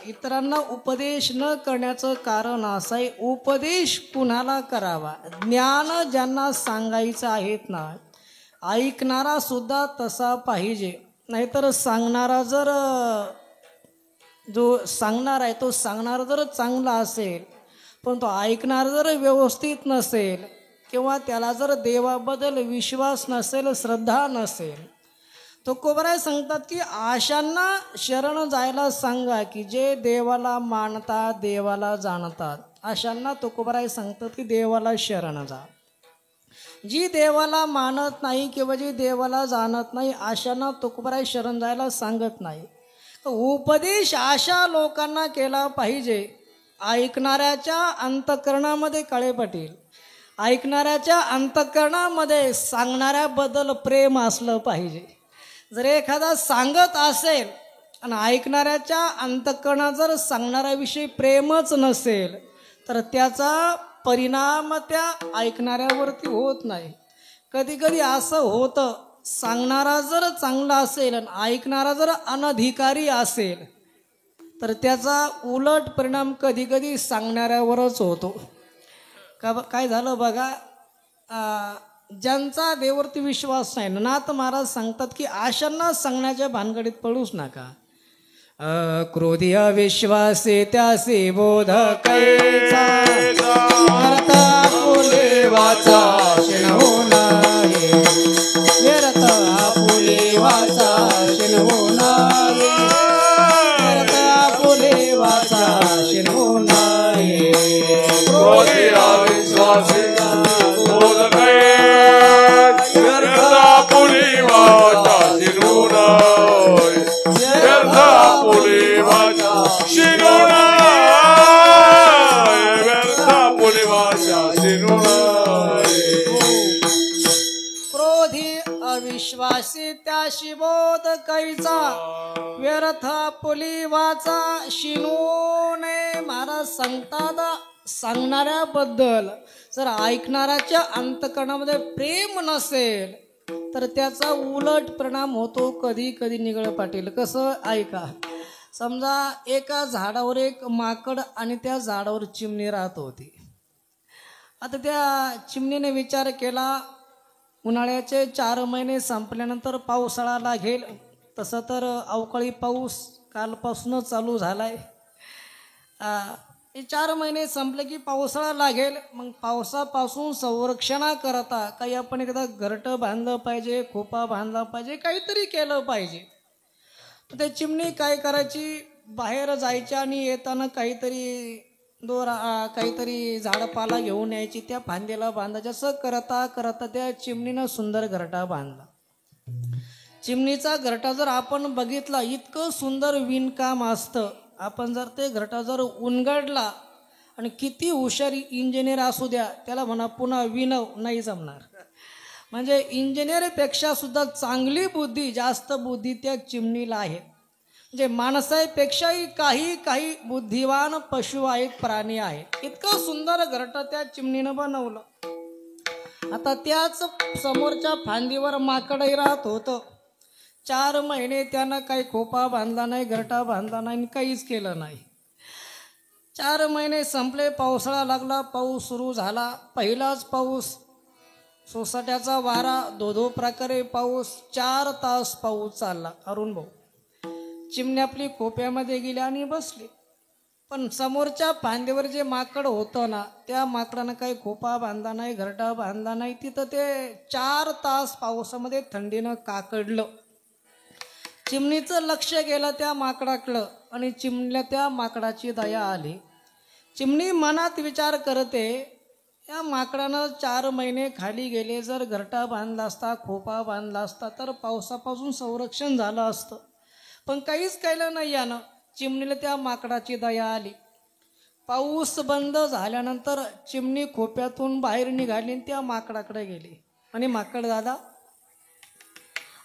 इतरांना उपदेश न करण्याचं कारण असं आहे, उपदेश कुणाला करावा? ज्ञान ज्यांना सांगायचं आहेत ना, ऐकणारा सुद्धा तसा पाहिजे. नाहीतर सांगणारा जर जो सांगणार आहे तो सांगणारा जर चांगला असेल पण तो ऐकणार जर व्यवस्थित नसेल किंवा त्याला जर देवाबद्दल विश्वास नसेल, श्रद्धा नसेल, तुकोबराय सांगतात की आशांना शरण जायला सांगा की जे देवाला मानतात, देवाला जाणतात. अशांना तुकोबराय सांगतात की देवाला शरण जा. जी देवाला मानत नाही किंवा जी देवाला जाणत नाही अशांना तुकोबराय शरण जायला सांगत नाही. उपदेश अशा लोकांना केला पाहिजे ऐकणाऱ्याच्या अंतःकरणामध्ये कळे पटेल, ऐकणाऱ्याच्या अंतःकरणामध्ये सांगणाऱ्याबद्दल प्रेम असलं पाहिजे. जर एखादा सांगत असेल आणि ऐकणाऱ्याच्या अंतःकरणात जर सांगणाऱ्याविषयी प्रेमच नसेल तर त्याचा परिणाम त्या ऐकणाऱ्यावरती होत नाही. कधी कधी असं होतं, सांगणारा जर चांगला असेल आणि ऐकणारा जर अनधिकारी असेल तर त्याचा उलट परिणाम कधी कधी सांगणाऱ्यावरच होतो. काय झालं बघा, ज्यांचा देवावरती विश्वास नाही, नाथ महाराज सांगतात की अशांना सांगण्याच्या भानगडीत पडूच नका. क्रोधी अविश्वासी त्यासी बोध कैचा, व्यर्थ आपुले वाचा शिणवू नये, व्यर्थ आपुले वाचा शिणवू नये, व्यर्थ आपुले वाचा शिणवू नये. क्रोधी अविश्वासी बोध कैचा, व्यर्थ आपुली वाचा शिणवू नये, व्यर्थ आपुली वाचा शिणवू नये, व्यर्थ आपुली वाचा शिणवू नये. क्रोधी अविश्वासी त्याशी बोध कैचा, व्यर्थ आपुली वाचा शिणवू नये. महाराज सांगतात सांगणाऱ्याबद्दल जर ऐकणाऱ्याच्या अंतकरणामध्ये प्रेम नसेल तर त्याचा उलट परिणाम होतो. कधी कधी निगळ पाटील कसं ऐका, समजा एका झाडावर एक माकड आणि त्या झाडावर चिमणी राहत होती. आता त्या चिमणीने विचार केला, उन्हाळ्याचे 4 महिने संपल्यानंतर पावसाळा लागेल, तसं तर अवकाळी पाऊस कालपासूनच चालू झालाय. 4 महिने संपले की पावसाळा लागेल. मग पावसापासून संरक्षणाकरता काही आपण एकदा घरटं बांधलं पाहिजे, खोपा बांधला पाहिजे, काहीतरी केलं पाहिजे. तर ते चिमणी काय करायची, बाहेर जायच्या आणि येताना काहीतरी काहीतरी झाडपाला घेऊन यायची, त्या फांद्याला बांधायचं. असं करता करता त्या चिमणीनं सुंदर घरटा बांधला. चिमणीचा घरटा जर आपण बघितला, इतकं सुंदर विणकाम असतं. आपण जर ते घरटा जर उलगडला आणि किती हुशारी इंजिनियर असू द्या, त्याला म्हणा पुन्हा विणव, नाही जमणार. म्हणजे इंजिनियरपेक्षा सुद्धा चांगली बुद्धी, जास्त बुद्धी त्या चिमणीला आहे. म्हणजे माणसापेक्षाही काही बुद्धिवान पशु आहेत, प्राणी आहेत. इतकं सुंदर घरटं त्या चिमणीनं बनवलं. आता त्याच समोरच्या फांदीवर माकडही राहत होतं. 4 महिने त्यानं काही खोपा बांधला नाही, घरटा बांधला नाही, काहीच केलं नाही. 4 महिने संपले, पावसाळा लागला, पाऊस सुरू झाला. पहिलाच पाऊस, सोसाट्याचा वारा, दो प्रकारे पाऊस, 4 तास पाऊस चालला. अरुण भाऊ, चिमणी आपली खोप्यामध्ये गेली आणि बसली. पण समोरच्या फांदीवर जे माकड होतं ना, त्या माकडानं काही खोपा बांधला नाही, घरटा बांधला नाही. तिथं ते 4 तास पावसामध्ये थंडीनं काकडलं. चिमणीचं लक्ष गेलं त्या माकडाकडं आणि चिमणीला त्या माकडाची दया आली. चिमणी मनात विचार करते, या माकडानं 4 महिने खाली गेले, जर घरटा बांधला असता, खोपा बांधला असता तर पावसापासून संरक्षण झालं असतं. पण काहीच केलं नाही यानं. चिमणीला त्या माकडाची दया आली. पाऊस बंद झाल्यानंतर चिमणी खोप्यातून बाहेर निघाली आणि त्या माकडाकडे गेली. आणि माकड दादा,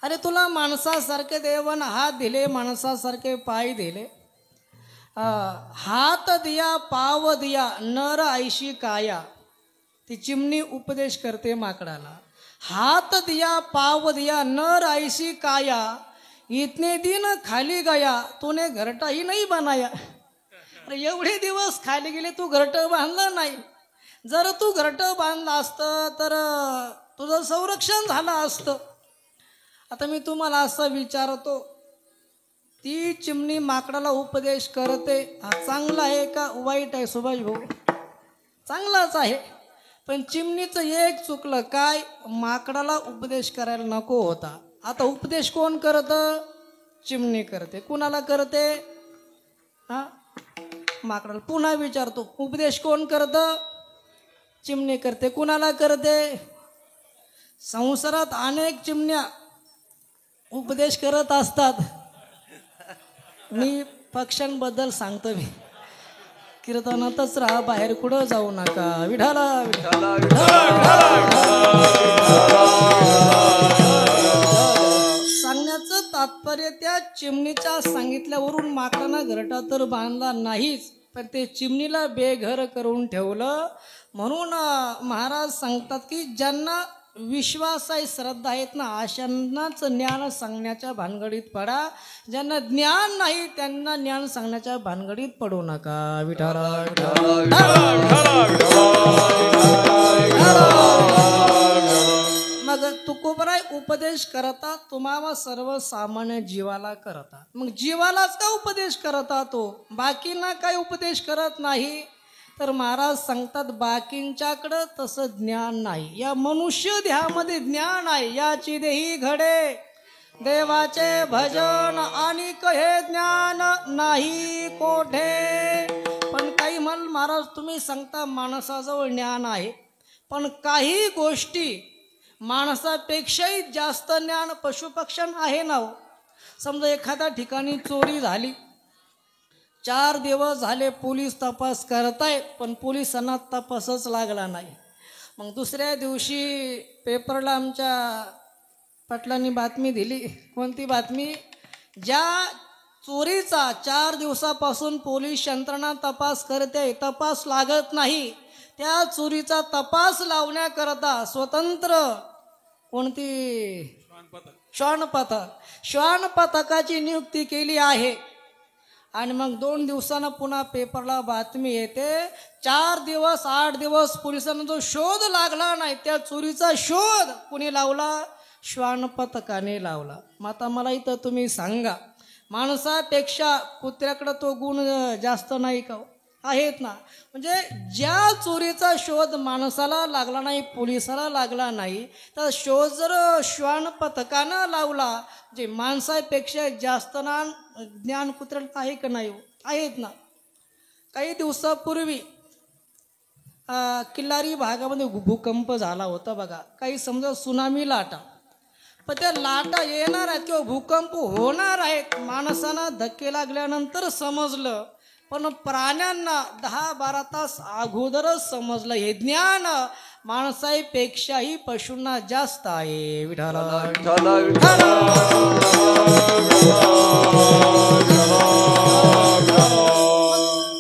अरे तुला माणसासारखे देवन हात दिले, माणसासारखे पाय दिले, हात दिया पाव दिया नर ऐशी काया. ती चिमणी उपदेश करते माकडाला. हात दिया पाव दिया नर ऐशी काया, इतने दिन खाली गया तूने घरटा ही नहीं बनाया. अरे एवढे दिवस खाली गेले, तू घरटं बांधलं नाही. जर तू घरटं बांधलं असतं तर तुझं संरक्षण झालं असतं. आता मी तुम्हाला असं विचारतो, ती चिमणी माकडाला उपदेश करते, हा चांगला आहे का वाईट आहे सुभाष भाऊ? चांगलाच आहे. पण चिमणीचं एक चुकलं, काय? माकडाला उपदेश करायला नको होता. आता उपदेश कोण करतं? चिमणी करते. कुणाला करते? माकडाला. पुन्हा विचारतो, उपदेश कोण करतं? चिमणी करते. कुणाला करते? संसारात अनेक चिमण्या उपदेश करत असतात. मी पक्ष्यांबद्दल सांगतो. मी कीर्तनातच राहा, बाहेर कुठं जाऊ नका. विठाला विठाला सांगण्याचं तात्पर्य, त्या चिमणीच्या सांगितल्यावरून माकडानं घरटा तर बांधला नाहीच, पण ते चिमणीला बेघर करून ठेवलं. म्हणून महाराज सांगतात की ज्यांना विश्वास आहे, श्रद्धा आहेत ना, अशांनाच ज्ञान सांगण्याच्या भानगडीत पडा. ज्यांना ज्ञान नाही त्यांना ज्ञान सांगण्याच्या भानगडीत पडू नका. विठाला मग तुकोबराय उपदेश करता तुम्हाला सर्वसामान्य जीवाला करता. मग जीवालाच का उपदेश करता तो, बाकींना काही उपदेश करत नाही. तर महाराज सांगतात बाकींच्याकडं तसं ज्ञान नाही. या मनुष्य देहामध्ये ज्ञान आहे. याची देही घडे देवाचे भजन आणि हे ज्ञान नाही कोठे. पण काही म्हण महाराज तुम्ही सांगता माणसाजवळ ज्ञान आहे, पण काही गोष्टी माणसापेक्षाही जास्त ज्ञान पशुपक्ष्यांना आहे ना हो. समजा एखाद्या ठिकाणी चोरी झाली, 4 दिवस झाले पोलीस तपास करतायत, पण पोलिसांना तपासच लागला नाही. मग दुसऱ्या दिवशी पेपरला आमच्या पाटलांनी बातमी दिली. कोणती बातमी? ज्या चोरीचा 4 दिवसापासून पोलीस यंत्रणा तपास करते, तपास लागत नाही, त्या चोरीचा तपास लावण्याकरता स्वतंत्र कोणती श्वान पथकाची नियुक्ती केली आहे. आणि मग 2 दिवसांना पुन्हा पेपरला बातमी येते 4 दिवस 8 दिवस पोलिसांना जो शोध लागला नाही, त्या चोरीचा शोध कुणी लावला? श्वान पथकाने लावला. मग आता मला इथं तुम्ही सांगा, माणसापेक्षा कुत्र्याकडं तो गुण जास्त नाही का? आहेत ना. म्हणजे ज्या चोरीचा शोध माणसाला लागला नाही, पोलिसाला लागला नाही, तर शोध जर श्वान पथकानं लावला, जे माणसापेक्षा जास्त ज्ञान कुत्र्याला आहे का नाही? आहेत ना. काही दिवसापूर्वी किल्लारी भागामध्ये भूकंप झाला होता बघा. काही समजा सुनामी लाटा, पण त्या लाटा येणार आहेत किंवा भूकंप होणार आहेत माणसांना धक्के लागल्यानंतर समजलं, पण प्राण्यांना 10-12 तास अगोदरच समजलं. हे ज्ञान माणसापेक्षाही पशूंना जास्त आहे.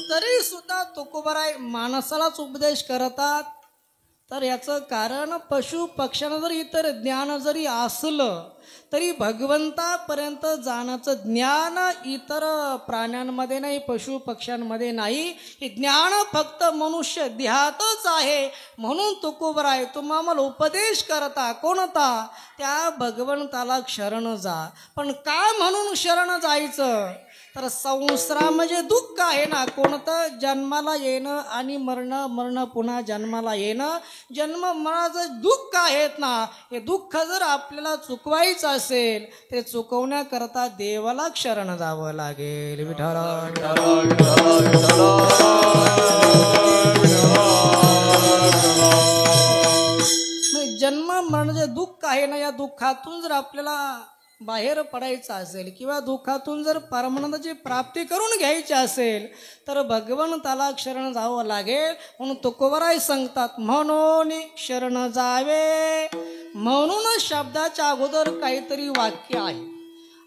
तरी सुद्धा तुकोबराय माणसालाच उपदेश करतात. तर याचं कारण पशु पक्ष्यांना जरी इतर ज्ञान जरी असलं तरी भगवंतापर्यंत जाण्याचं ज्ञान इतर प्राण्यांमध्ये नाही, पशु पक्ष्यांमध्ये नाही. हे ज्ञान फक्त मनुष्य देहातच आहे. म्हणून तुकोबराय तुम्हाला उपदेश करता कोणता? त्या भगवंताला शरण जा. पण का म्हणून शरण जायचं? तर संसार म्हणजे दुःख आहे ना. कोणतं? जन्माला येणं आणि मरण पुन्हा जन्माला येणं. जन्म मरणाचं दुःख आहेत ना, हे दुःख जर आपल्याला चुकवायचं असेल ते चुकवण्याकरता देवाला शरण जावं लागेल. जन्म मरणाचे दुःख आहे ना, या दुःखातून जर आपल्याला बाहेर पडायचं असेल किंवा दुःखातून जर परमानंदाची प्राप्ती करून घ्यायची असेल तर भगवंताला शरण जावं लागेल. म्हणून तुकोबराय सांगतात म्हणून शरण जावे. म्हणून शब्दाच्या अगोदर काहीतरी वाक्य आहे.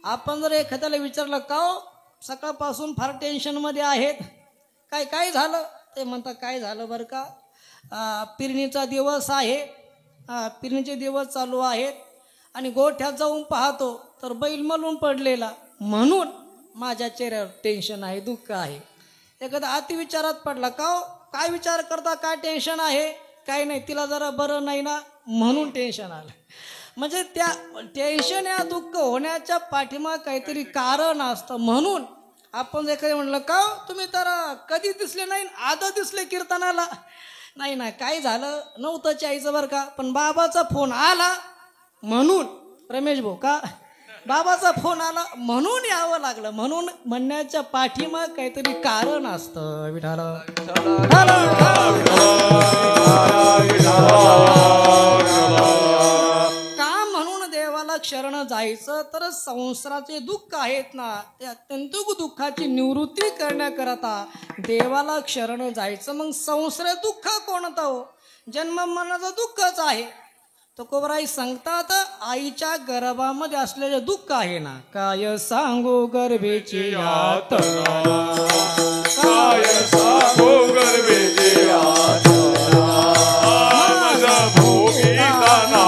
आपण जर एखाद्याला विचारलं का हो सकाळपासून फार टेन्शनमध्ये आहेत, काय झालं? ते म्हणतात काय झालं बरं का, पेरणीचा दिवस आहे, पेरणीचे दिवस चालू आहेत आणि गोठ्यात जाऊन पाहतो तर बैल मलून पडलेला, म्हणून माझ्या चेहऱ्यावर टेन्शन आहे, दुःख आहे. एखादा अतिविचारात पडला का हो काय विचार करता, काय टेन्शन आहे? काही नाही, तिला जरा बरं नाही ना म्हणून टेन्शन आलं. म्हणजे त्या टेन्शन या दुःख होण्याच्या पाठीमाग काहीतरी कारण असतं. म्हणून आपण जे काही म्हणलं का तुम्ही तर कधी दिसले नाही, आधी दिसले कीर्तनाला, नाही ना काय झालं नव्हतं चायचं बरं का, पण बाबाचा फोन आला म्हणून, रमेश भाऊ का बाबाचा फोन आला म्हणून यावं लागलं. म्हणून म्हणण्याच्या पाठीमाग काहीतरी कारण असतं. का म्हणून देवाला शरण जायचं? तर संसाराचे दुःख आहेत ना, त्या अत्यंत दुःखाची निवृत्ती करण्याकरता देवाला शरण जायचं. मग संसार दुःख कोणतं हो? जन्म मरणाचं दुःखच आहे. तुकोबराय सांगतात आईच्या गर्भामध्ये असलेले दुःख आहे ना, काय सांगू गर्भेची यातना, काय सांगू गर्भेची यातना, माझा भोगी ताना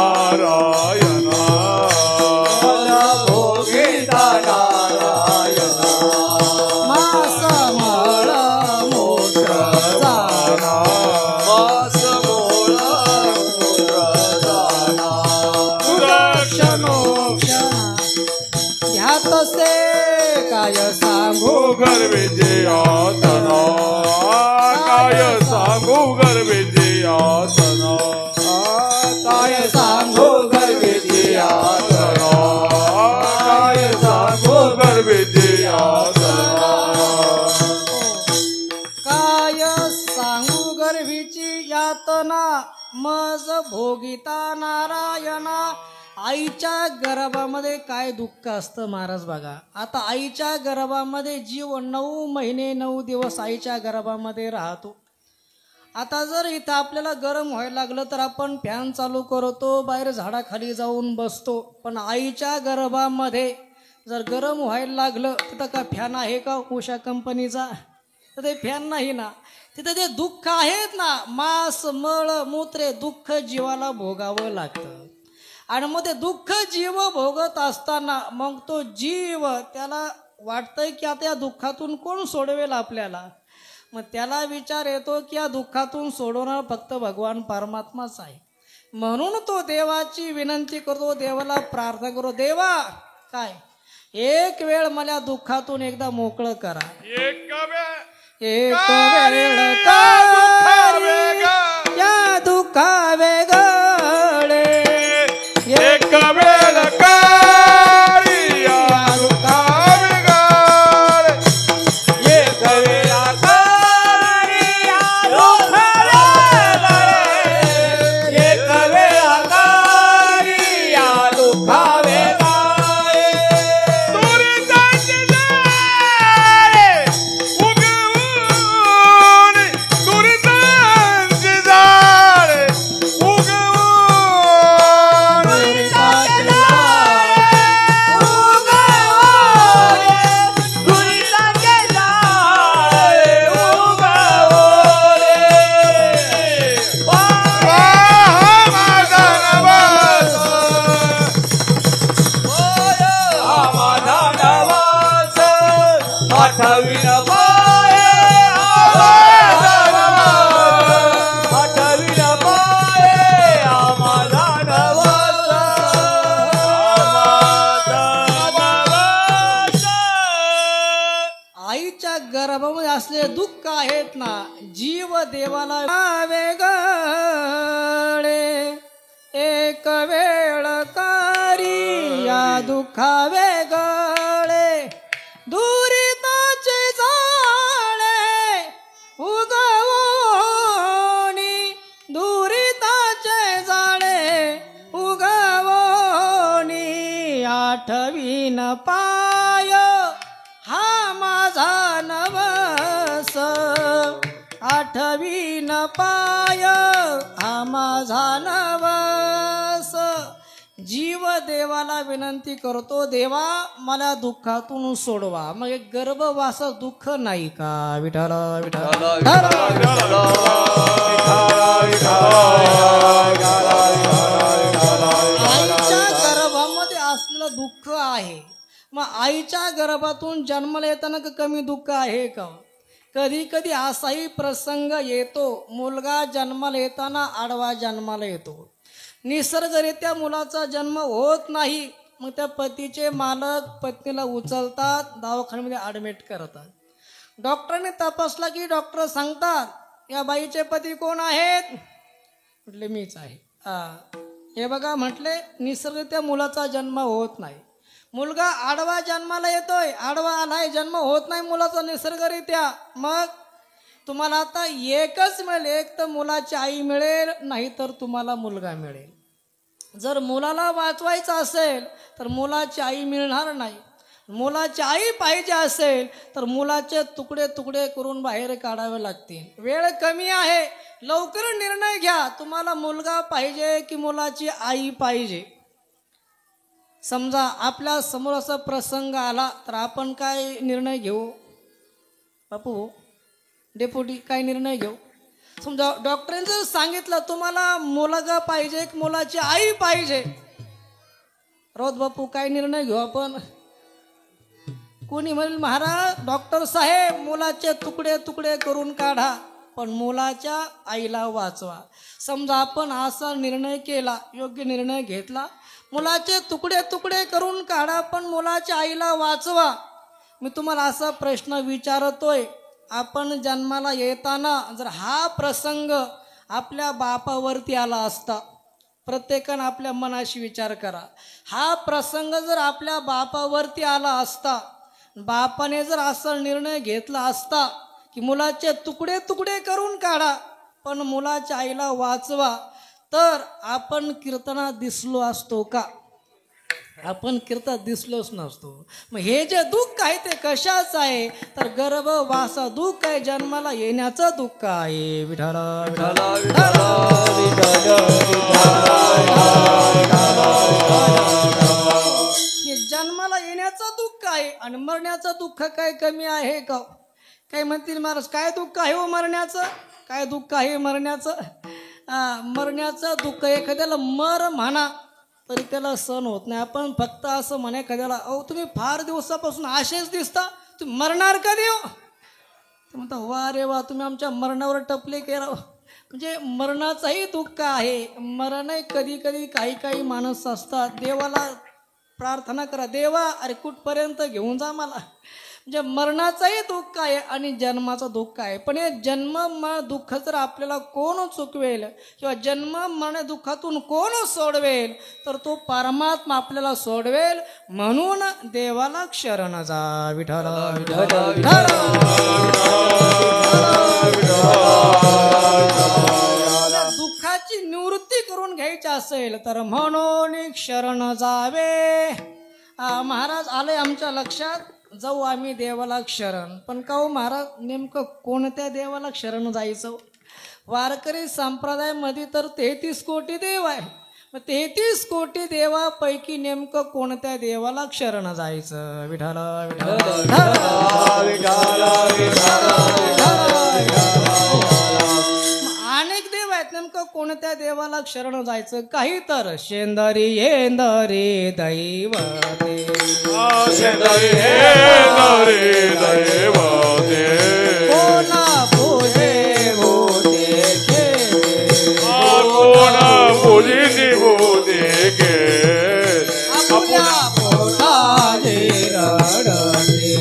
ह्यात से काय सांगू हो गरवेचे यातना काय सांगू गरवेचे यातना काय सांगू गरवेचे यातना काय सांगू गरवेचे यातना काय सांगू गर्भीची यातना मज भोगिता नारायणा. आईच्या गर्भामध्ये काय दुःख असतं महाराज बघा. आता आईच्या गर्भामध्ये जीव 9 महिने 9 दिवस आईच्या गर्भामध्ये राहतो. आता जर इथं आपल्याला गरम व्हायला लागलं तर आपण फॅन चालू करतो, बाहेर झाडाखाली जाऊन बसतो. पण आईच्या गर्भामध्ये जर गरम व्हायला लागलं तिथं का फॅन आहे का उषा कंपनीचा? तर ते फॅन नाही ना. तिथं ते दुःख आहेत ना, मांस मळ मूत्रे दुःख जीवाला भोगावं लागतं. आणि मग ते दुःख जीव भोगत असताना मग तो जीव त्याला वाटतंय की आता या दुःखातून कोण सोडवेल आपल्याला. मग त्याला विचार येतो की या दुःखातून सोडवणार फक्त भगवान परमात्माच आहे. म्हणून तो देवाची विनंती करतो, देवाला प्रार्थना करतो, देवा काय एक वेळ मला दुःखातून एकदा मोकळं करा. एक वेळ या दुःखा वेगळे एक वेळ कारी या दुःखा वेगळे एक वेळ कारी या दुःखा वेगळे एक वेळ कारी या दुःखा वेगळे दुरिताचे जाळे उगवून दुरिताचे जाळे उगवून आईच्या गर्भामध्ये असलेले दुःख आहेत ना, जीव देवाला वेगळे एक वेळ कारी या दुःखा वेगळे दुरिताचे जाळे उगवोनी दुरिताचे जाळे उगवोनी आठवीन पाय हा माझा नवस आठवीन पाय हा माझा नवस. जीव देवाला विनंती करतो, देवा मला दुःखातून सोडवा. मग एक गर्भवास दुःख नाही का? विठ्ठल विठ्ठल आईच्या गर्भामध्ये असलेलं दुःख आहे. मग आईच्या गर्भातून जन्माला येताना कमी दुःख आहे का? कधी कधी असाही प्रसंग येतो, मुलगा जन्माला येताना आडवा जन्माला येतो. निसर्गरित्या मुलाचा जन्म होत नाही. मग त्या पतीचे मालक पत्नीला उचलतात, दवाखान्यामध्ये ॲडमिट करतात. डॉक्टरने तपासला की डॉक्टर सांगतात, या बाईचे पती कोण आहेत? म्हटले मीच आहे. हे बघा म्हटले, निसर्गरित्या मुलाचा जन्म होत नाही. मुलगा आडवा जन्माला येतोय, आडवा आलाय, जन्म होत नाही मुलाचा निसर्गरित्या. मग तुम्हाला आता एकच मिळेल, एक तर मुलाची आई मिळेल, नाही तर तुम्हाला मुलगा मिळेल. जर मुलाला वाचवायचं असेल तर मुलाची आई मिळणार नाही. मुलाची आई पाहिजे असेल तर मुलाचे तुकडे तुकडे करून बाहेर काढावे लागतील. वेळ कमी आहे, लवकर निर्णय घ्या. तुम्हाला मुलगा पाहिजे की मुलाची आई पाहिजे? समजा आपल्या समोर असा प्रसंग आला तर आपण काय निर्णय घेऊ? बापू डेपुटी काय निर्णय घेऊ? समजा डॉक्टरांनी जर सांगितलं तुम्हाला मुलगा पाहिजे की मुलाची आई पाहिजे, रोज बापू काय निर्णय घेऊ आपण? कोणी म्हणेल महाराज डॉक्टर साहेब मुलाचे तुकडे तुकडे करून काढा. पण मुलाच्या आईला वाचवा. समजा आपण असा निर्णय केला, योग्य निर्णय घेतला, मुलाचे तुकडे तुकडे करून काढा पण मुलाच्या आईला वाचवा. मी तुम्हाला असा प्रश्न विचारतोय, आपण जन्माला येताना जर हा प्रसंग आपल्या बापावरती आला असता, प्रत्येकानं आपल्या मनाशी विचार करा, हा प्रसंग जर आपल्या बापावरती आला असता, बापाने जर असा निर्णय घेतला असता की मुलाचे तुकडे तुकडे करून काढा पण मुलाच्या आईला वाचवा, तर आपण कीर्तनात दिसलो असतो का? आपण कीर्तनात दिसलोच नसतो. मग हे जे दुःख आहे ते कशाचं आहे? तर गर्भवासा दुःख आहे, जन्माला येण्याचं दुःख आहे. विठ्ठल विठ्ठल हे जन्माला येण्याचं दुःख आहे आणि मरण्याचं दुःख काय कमी आहे का? काय म्हणतील महाराज, काय दुःख आहे हो मरण्याचं? काय दुःख आहे मरण्याचं? मरण्याचं दुःख एखाद्याला मर म्हणा तरी त्याला सहन होत नाही. आपण फक्त असं म्हणे एखाद्याला, अहो तुम्ही फार दिवसापासून असेच दिसता, तुम्ही मरणार कधी हो? ते म्हणता, वा रे वा, तुम्ही आमच्या मरणावर टपले केला. म्हणजे मरणाचंही दुःख आहे. मरण कधी कधी काही काही माणसं असतात, देवाला प्रार्थना करा, देवा अरे कुठपर्यंत घेऊन जा मला. म्हणजे मरणाचंही दुःख आहे आणि जन्माचं दुःख आहे. पण हे जन्म मरण दुःख जर आपल्याला कोण चुकवेल किंवा जन्म मरण दुःखातून कोण सोडवेल, तर तो परमात्मा आपल्याला सोडवेल. म्हणून देवाला शरण जा. विठ्ठल विठ्ठल दुःखाची निवृत्ती करून घ्यायची असेल तर म्हणून शरण जावे. महाराज आले आमच्या लक्षात, जाऊ आम्ही देवाला शरण. पण का हो महाराज, नेमकं कोणत्या देवाला शरण जायचं? वारकरी संप्रदायामध्ये तर 33 कोटी देव आहे. मग 33 कोटी देवापैकी नेमकं कोणत्या देवाला शरण जायचं? विठ्ठल अनेक देव आहेत, नेमकं कोणत्या देवाला शरण जायचं? काही तर शेंदरी येंदरी दैवते, शेंदरी येंदरी दैवते, कोणा पूजे भूते कोण पूजिती भूते के, आपुल्या पोटाले रडते,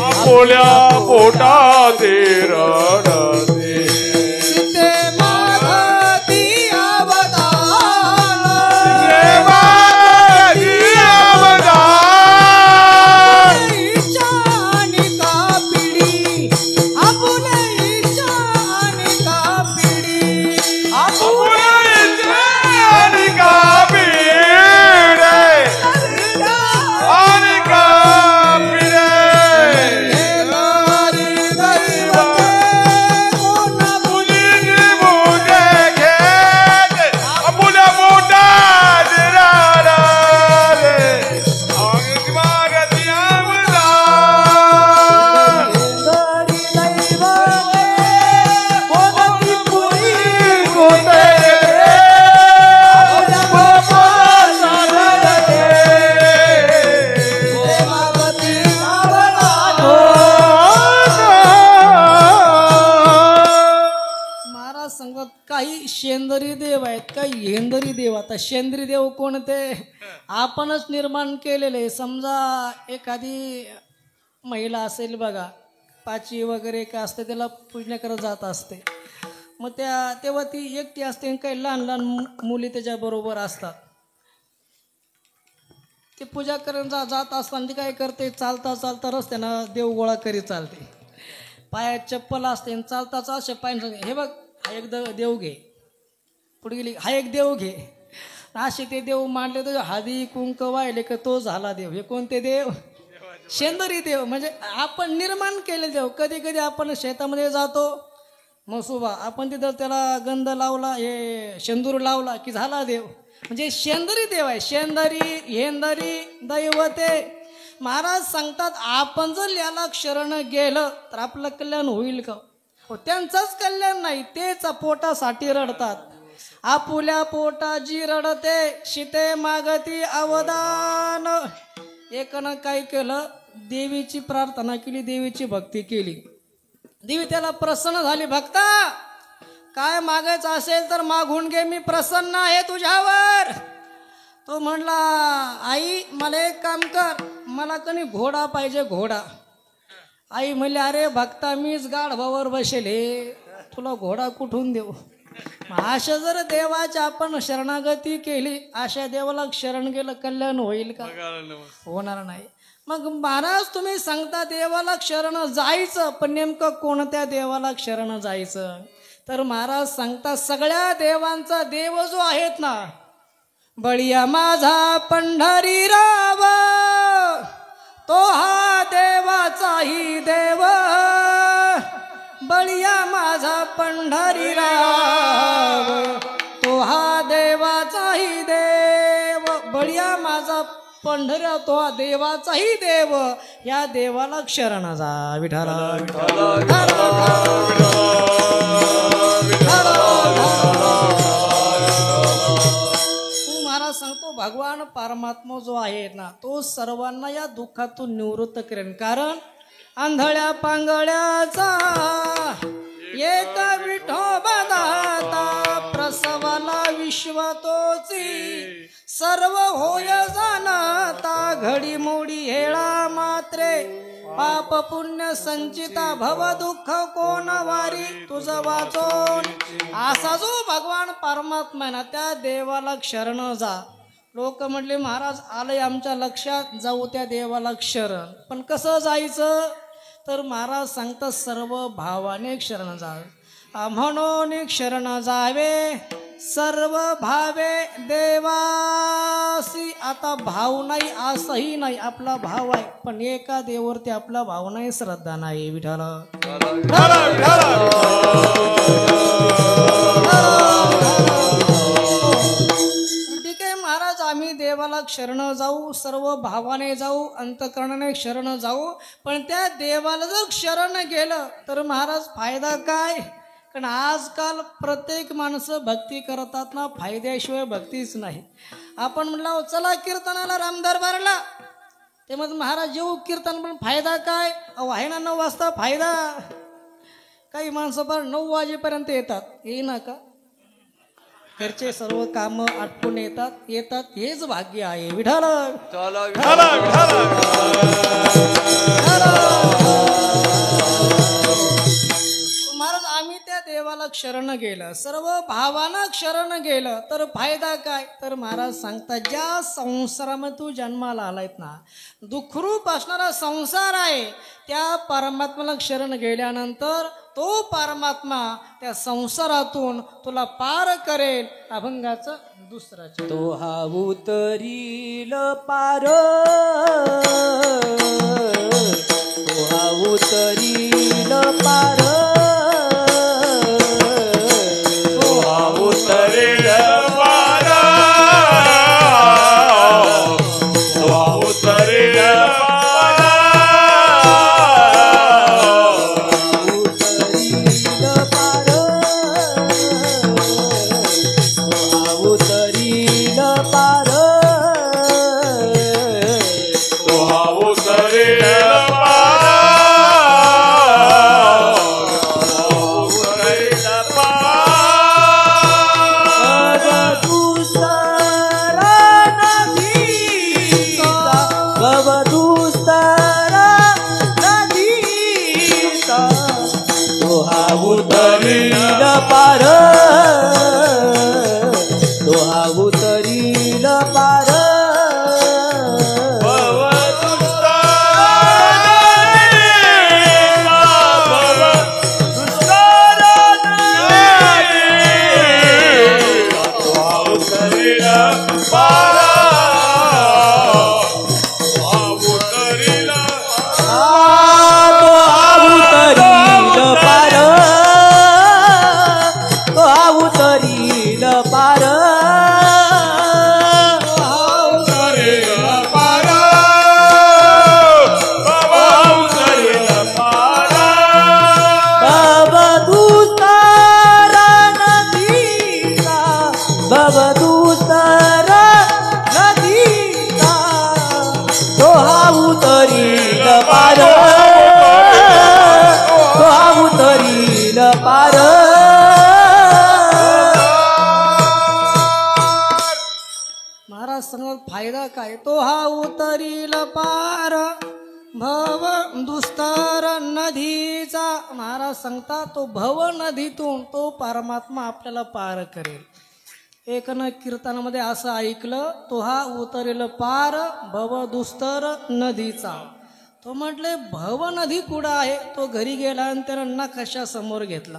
आपुल्या पोटाते रडते, सीते मागती अवदान, इच्छा आणि कापिडी, आपुल्या इच्छा आणि कापिडी, काही शेंदरी देव आहेत, काही हेंदरी देव. आता शेंदरी देव कोणते? आपणच निर्माण केलेले. समजा एखादी महिला असेल बघा, पाची वगैरे काय असते, त्याला पूजन करत जात असते. मग तेव्हा ती एकटी असते, काही लहान लहान मुली त्याच्याबरोबर असतात. ते पूजा करत जात असताना ती काय करते, चालता चालता रस्त्यानं देव गोळा करीत चालते. पायात चप्पल असते, चालता चालशे पाय, हे बघ हा एक देव घे, पुढे गेली, हा एक देव घे. असे ते देव मांडले तर हळदी कुंक वाहिले का तो झाला देव. हे कोणते देव? शेंदरी देव. म्हणजे आपण निर्माण केले देव. कधी कधी आपण शेतामध्ये जातो, मसुबा, आपण तिथं त्याला गंध लावला, हे शेंदूर लावला की झाला देव. म्हणजे शेंदरी देव आहे. शेंदरी हेंदरी दैवते. महाराज सांगतात, आपण जर याला शरण गेलं तर आपलं कल्याण होईल का? हो, त्यांचंच कल्याण नाही, तेच पोटासाठी रडतात. आपुल्या पोटाजी रडते, शिते मागती अवदान. एकानं काय केलं, देवीची प्रार्थना केली, देवीची भक्ती केली. देवी त्याला प्रसन्न झाली. भक्ता काय मागायचं असेल तर मागून घे, मी प्रसन्न आहे तुझ्यावर. तो म्हणला आई मला एक काम कर, मला कणी घोडा पाहिजे, घोडा. आई म्हणले अरे भक्ता मीच गाढवावर बसेले, तुला घोडा कुठून देऊ. अशा जर देवाची आपण शरणागती केली, अशा देवाला शरण गेलं कल्याण होईल का? होणार नाही. मग महाराज तुम्ही सांगता देवाला शरण जायचं, पण नेमकं कोणत्या देवाला शरण जायचं? तर महाराज सांगता सगळ्या देवांचा देव जो आहेत ना, बळीया माझा पंढरीराव, तो हा देवाचाही देव. बळीया माझा पंढरीराव, तो हा देवाचाही देव. बळीया माझा पंढरा, तो हा देवाचाही देव. या देवाला शरण जा. विठाला महाराज सांगतो भगवान परमात्मा जो आहे ना, तो सर्वांना या दुःखातून निवृत्त करेन. कारण आंधळ्या पांगळ्याचा एक विठोबा दाता, प्रसवाला विश्व तोची सर्व होय जाणता. घडी मोडी हेळा मात्रे पाप पुण्य संचिता, भव दुःख कोण वारी तुझ वाचून. असा जो भगवान परमात्मा आहे ना, त्या देवाला शरण जा. लोक म्हटले महाराज आलंय आमच्या लक्षात, जाऊ त्या देवाला शरण. पण कसं जायचं? तर महाराज सांगतात सर्व भावाने शरण जावे. म्हणून शरण जावे सर्व भावे देवासी. आता भाव नाही असंही नाही, आपला भाव आहे, पण एका देवावरती आपला भाव नाही, श्रद्धा नाही. विठाला ठीक आहे महाराज, आम्ही देवाला शरण जाऊ, सर्व भावाने जाऊ, अंतकरणाने शरण जाऊ. पण त्या देवाला जर शरण गेलं तर महाराज फायदा काय? कारण आजकाल प्रत्येक माणसं भक्ती करतात ना, फायद्याशिवाय भक्तीच नाही. आपण म्हणलं चला कीर्तनाला रामदरबारला, ते मग महाराज येऊ कीर्तन, पण फायदा काय? अहो आहे ना 9 वाजता फायदा. काही माणसं पर 9 वाजेपर्यंत येतात, येईना का? घरचे सर्व काम आटपून येतात हेच भाग्य आहे. विठाल महाराज आम्ही त्या देवाला शरण गेलं, सर्व भावानं शरण गेलं तर फायदा काय? तर महाराज सांगतात ज्या संसारामध्ये तू जन्माला आलायत ना, दुःखरूप असणारा संसार आहे, त्या परमात्म्याला शरण गेल्यानंतर तो परमात्मा त्या संसारातून तुला पार करेल. अभंगाचं दुसरा तो हा उतरील पार, तो हा उतरील पार, तो हा उतरील पार, तो हा उतरील पार, तो हा उतरील भव दुस्तर नदीचा महाराज सांगतात तो भव नदीतून तो परमात्मा आपल्याला पार करेल. एकन कीर्तनामध्ये असं ऐकलं, तो हा उतरेल पार भव दुस्तर नदीचा. तो म्हटले भव नदी कुठं आहे. तो घरी गेला आणि त्यानं नकाशा समोर घेतला.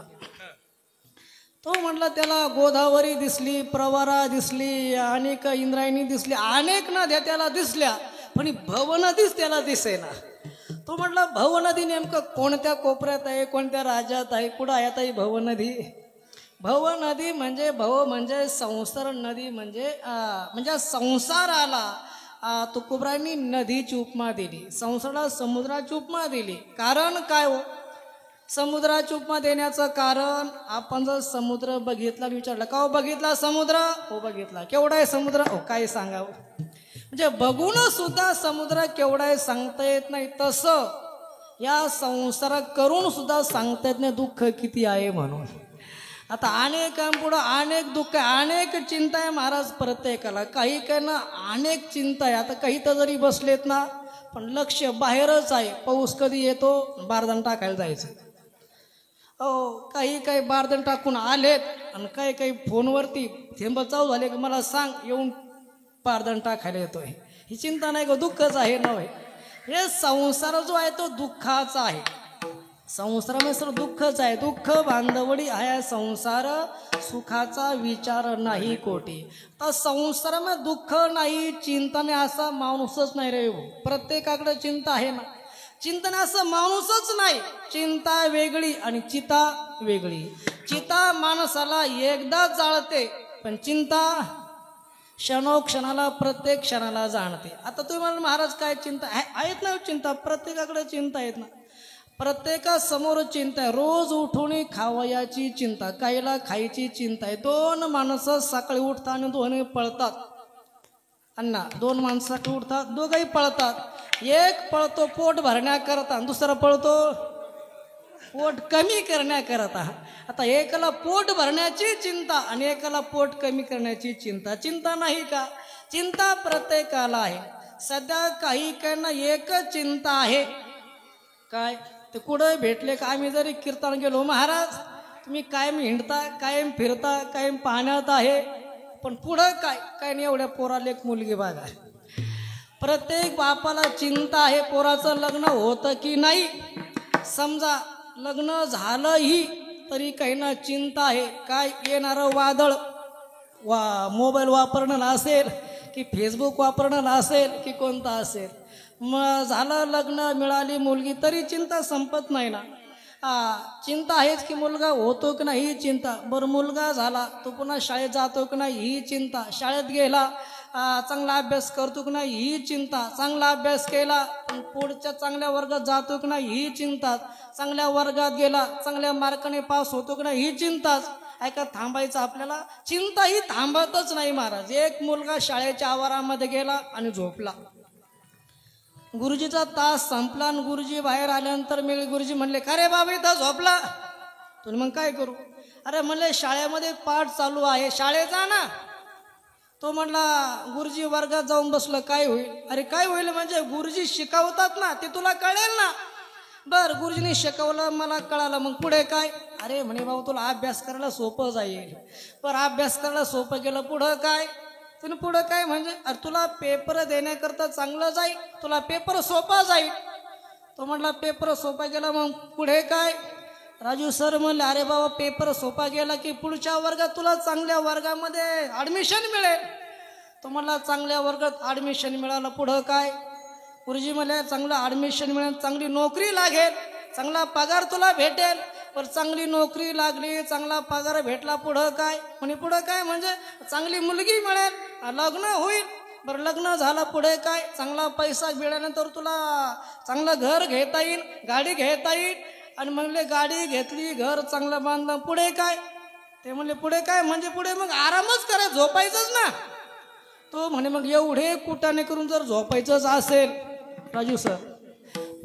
तो म्हटला त्याला गोदावरी दिसली, प्रवरा दिसली, अनेक इंद्रायणी दिसली, अनेक नद्या त्याला दिसल्या, पण भव नदीच त्याला दिसेना. तो म्हटला भव नदी नेमकं कोणत्या कोपऱ्यात आहे, कोणत्या राज्यात आहे, कुठं आहे आता ही भव नदी. भव नदी म्हणजे भव म्हणजे संसार, नदी म्हणजे संसाराला तुकोबरांनी नदीची उपमा दिली, संसाराला समुद्राची उपमा दिली. कारण काय हो समुद्राची उपमा देण्याचं कारण, आपण जर समुद्र बघितला विचारला का हो बघितला समुद्र, हो बघितला, केवढा आहे समुद्र, हो काय सांगावं. म्हणजे बघून सुद्धा समुद्र केवढा आहे सांगता येत नाही, तसं या संसार करून सुद्धा सांगता येत नाही दुःख किती आहे म्हणून. आता अनेकांपुढं अनेक दुःख आहे, अनेक चिंता आहे महाराज प्रत्येकाला. काही काही ना अनेक चिंता आहे. आता काही तर जरी बसलेत ना पण लक्ष बाहेरच आहे, पाऊस कधी येतो, बारदान टाकायला जायचं. काही काही बारदान टाकून आलेत आणि काही काही फोनवरती थेंब चालू झाले की मला सांग, येऊन बारदान टाकायला येतोय. ही चिंता नाही का, दुःखच आहे ना. हे संसार जो आहे तो दुःखाचा आहे. संसारामध्ये सर्व दुःखच आहे. दुःख बांधवडी आहे संसार, सुखाचा विचार नाही कोटी. तर संसारामध्ये दुःख नाही, चिंता नाही असा माणूसच नाही रे. प्रत्येकाकडे चिंता आहे ना. चिंता नाही असं माणूसच नाही. चिंता वेगळी आणि चिता वेगळी. चिता माणसाला एकदा जाळते, पण चिंता क्षणोक्षणाला प्रत्येक क्षणाला जाणते. आता तुम्ही म्हणाल महाराज काय चिंता आहेत ना, चिंता प्रत्येकाकडे चिंता आहेत ना. प्रत्येकासमोर चिंता आहे. रोज उठून खावयाची चिंता, काहीला खायची चिंता आहे. दोन माणसं सकाळी उठतात आणि दोन्ही पळतात. अण्णा दोन माणसं सकाळी उठतात, दोघंही पळतात. एक पळतो पोट भरण्याकरता, दुसरा पळतो पोट कमी करण्याकरता. आता एकाला पोट भरण्याची चिंता आणि एकाला पोट कमी करण्याची चिंता. चिंता नाही का, चिंता प्रत्येकाला आहे. सध्या काही काहींना एकच चिंता आहे. काय ते कुठं भेटले का, आम्ही जरी कीर्तन गेलो, महाराज तुम्ही कायम हिंडता, कायम फिरता, कायम पाहण्यात आहे, पण पुढं काय काय नाही, एवढ्या पोराला एक मुलगी बघा. प्रत्येक बापाला चिंता आहे पोराचं लग्न होतं की नाही. समजा लग्न झालंही तरी काही ना चिंता आहे. काय येणारं वादळ, मोबाईल वापरणं असेल की फेसबुक वापरणं असेल की कोणता असेल. मग झालं लग्न, मिळाली मुलगी तरी चिंता संपत नाही ना. चिंता आहेच की मुलगा होतो की नाही ही चिंता. बरं मुलगा झाला तो पुन्हा शाळेत जातो की नाही ही चिंता. शाळेत गेला चांगला अभ्यास करतो की नाही ही चिंता. चांगला अभ्यास केला पुढच्या चांगल्या वर्गात जातो की नाही ही चिंता. चांगल्या वर्गात गेला चांगल्या मार्काने पास होतो की नाही ही चिंताच. ऐका थांबायचं आपल्याला, चिंता ही थांबतच नाही महाराज. एक मुलगा शाळेच्या आवारामध्ये गेला आणि झोपला. गुरुजीचा तास संपला आणि गुरुजी बाहेर आल्यानंतर मी गुरुजी म्हणले का रे बाबा इथं झोपला. तुम्ही मग काय करू. अरे म्हणले शाळेमध्ये पाठ चालू आहे, शाळेत जा ना. तो म्हणला गुरुजी वर्गात जाऊन बसलं काय होईल. अरे काय होईल म्हणजे गुरुजी शिकवतात ना ते तुला कळेल ना. बर गुरुजीने शिकवलं मला कळालं, मग पुढे काय. अरे म्हणे बाबा तुला अभ्यास करायला सोपं जाईल. बरं अभ्यास करायला सोपं गेलं, पुढं काय. तुम्ही पुढं काय म्हणजे अरे तुला पेपर देण्याकरता चांगलं जाईल, तुला पेपर सोपा जाईल. तो म्हटला पेपर सोपा गेला, मग पुढे काय. राजू सर म्हणले अरे बाबा पेपर सोपा गेला की पुढच्या वर्गात तुला चांगल्या वर्गामध्ये ॲडमिशन मिळेल. तो म्हटला चांगल्या वर्गात ॲडमिशन मिळालं, पुढं काय. गुरुजी म्हणले चांगलं ॲडमिशन मिळेल, चांगली नोकरी लागेल, चांगला पगार तुला भेटेल. पण चांगली नोकरी लागली, चांगला पगार भेटला, पुढं काय. म्हणे पुढं काय म्हणजे चांगली मुलगी मिळेल, लग्न होईल. बरं लग्न झालं, पुढे काय. चांगला पैसा मिळाल्यानंतर तुला चांगलं घर घेता येईल, गाडी घेता येईल. आणि म्हणले गाडी घेतली, घर चांगलं बांधलं, पुढे काय. ते म्हणले पुढे काय म्हणजे पुढे मग आरामच करा, झोपायचंच ना. तो म्हणे मग एवढे कुटाने करून जर झोपायचंच असेल राजू सर,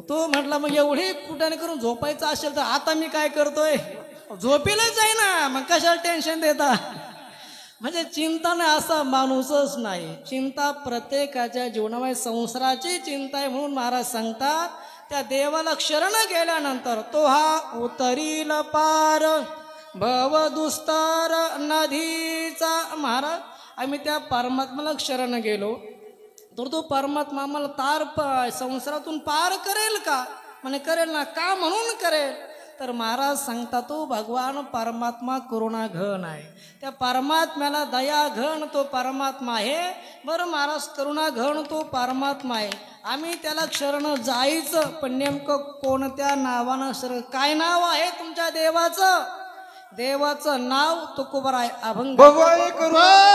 तो म्हटला मग एवढे कुटाने करून झोपायचं असेल तर आता मी काय करतोय, झोपेलाच आहे ना, मग कशाला टेन्शन देता. म्हणजे चिंता नाही असा माणूसच नाही. चिंता प्रत्येकाच्या जीवनामध्ये संसाराची चिंता आहे. म्हणून महाराज सांगतात त्या देवाला शरण गेल्यानंतर तो हा उतरील पार भव दुस्तर नदीचा. महाराज आम्ही त्या परमात्म्याला शरण गेलो तर तो परमात्मा आम्हाला संसारातून पार करेल का? म्हणे करेल ना. का म्हणून करेल? तर महाराज सांगता तो भगवान परमात्मा करुणा घन आहे. त्या परमात्म्याला दया घन तो परमात्मा आहे. बरं महाराज करुणा घन तो परमात्मा आहे. आम्ही त्याला शरण जायचं पण नेमकं कोणत्या नावानं शरण? काय नाव आहे तुमच्या देवाचं? देवाचं नाव तुकोबर आहे. अभंग प्रभू आहे करुणावंत,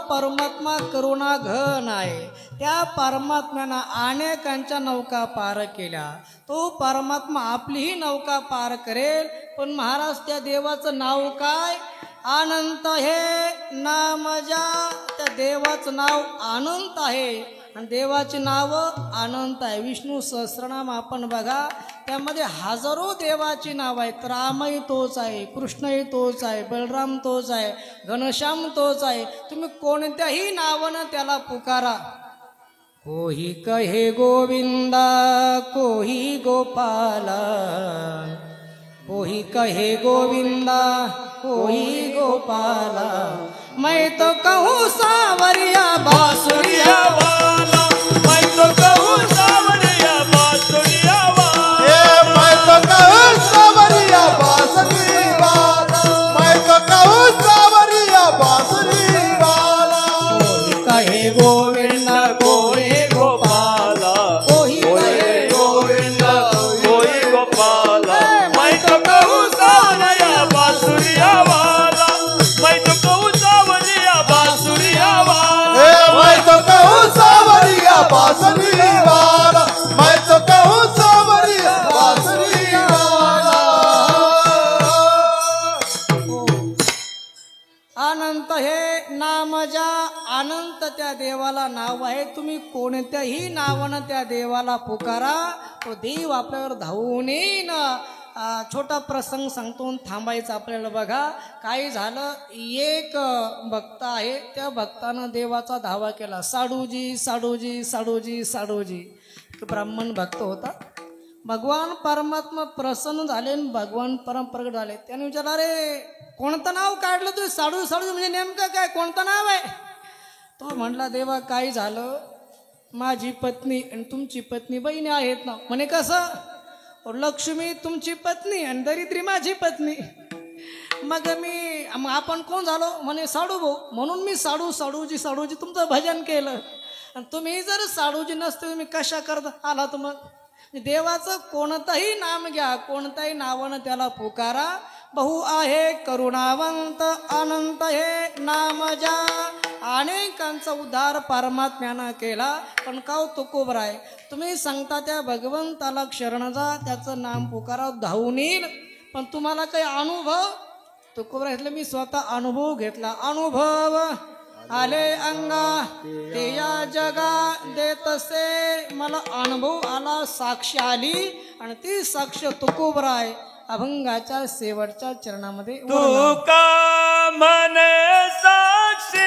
परमात्मा करुणा घन आहे. त्या परमात्म्यानं अनेकांच्या नौका पार केल्या. तो परमात्मा आपलीही नौका पार करेल. पण महाराज त्या देवाचं नाव काय? अनंत हे नामजा. त्या देवाचं नाव अनंत आहे आणि देवाचे नाव अनंत आहे. विष्णू सहस्रनाम आपण बघा, त्यामध्ये हजारो देवाची नाव आहेत. रामही तोच आहे, कृष्णही तोच आहे, बलराम तोच आहे, घनश्याम तोच आहे. तुम्ही कोणत्याही नावानं त्याला पुकारा. कोही कहे गोविंदा, कोही गोपाला, कोही कहे गोविंदा, कोही गोपाला. मैं तो कहूँ सावरिया बांसुरिया वाला, मैं तो कहूँ सावरिया बांसुरिया वाला, मैं तो कहूँ सावरिया बांसुरी वाला, मैं तो कहूँ सावरिया बांसुरी वाला. कोई कहे गोविंदा, कोई गोपाला, कोई कहे गोविंदा, कोई गोपाला. मैं तो कहूँ सावरिया बांसुरिया वाला, मैं तो कहूँ सावरिया बांसुरिया वाला, मैं तो कहूँ सावरिया बांसुरी वाला, मैं तो कहूँ सावरिया बांसुरी वाला. अनंत हे नामजा. अनंत त्या देवाला नाव आहे. तुम्ही कोणत्याही नावानं त्या देवाला पुकारा, तो देव आपल्यावर धावून येईन. छोटा प्रसंग सांगतो, थांबायचं आपल्याला. बघा काय झालं. एक भक्त आहे, त्या भक्तानं देवाचा धावा केला. साडूजी साडूजी साडूजी साडूजी. तो ब्राह्मण भक्त होता. भगवान परमात्मा प्रसन्न झाले आणि भगवान परम प्रगट झाले. त्याने विचारलं, अरे कोणतं नाव काढलं तू? साडू साडू म्हणजे नेमकं काय, कोणतं नाव आहे? तो म्हटला, देवा काय झालं, माझी पत्नी आणि तुमची पत्नी बहिणी आहेत ना. म्हणे कसं? लक्ष्मी तुमची पत्नी आणि दरिद्री माझी पत्नी. मग आपण कोण झालो? म्हणे साडू भाऊ. म्हणून मी साडूजी साडूजी तुमचं भजन केलं. आणि तुम्ही जर साडूजी नसते तुम्ही कशा करता आलात? मग देवाचं कोणतंही नाम घ्या, कोणत्याही नावानं त्याला पुकारा. बहु आहे करुणावंत, अनंत हे नाम जा. अनेकांचा उद्धार परमात्म्यानं केला. पण काव तुकोबराय, तुम्ही सांगता त्या भगवंताला शरण जा, त्याचं नाम पुकारा, धावून येईल. पण तुम्हाला काही अनुभव? तुकोबराय म्हटलं, मी स्वतः अनुभव घेतला. अनुभव आले अंगा ते या जगा देतसे. मला अनुभव आला, साक्ष आली आणि ती साक्ष तुकोबराय अभंगाच्या शेवटच्या चरणामध्ये तू का म्हणे साक्षी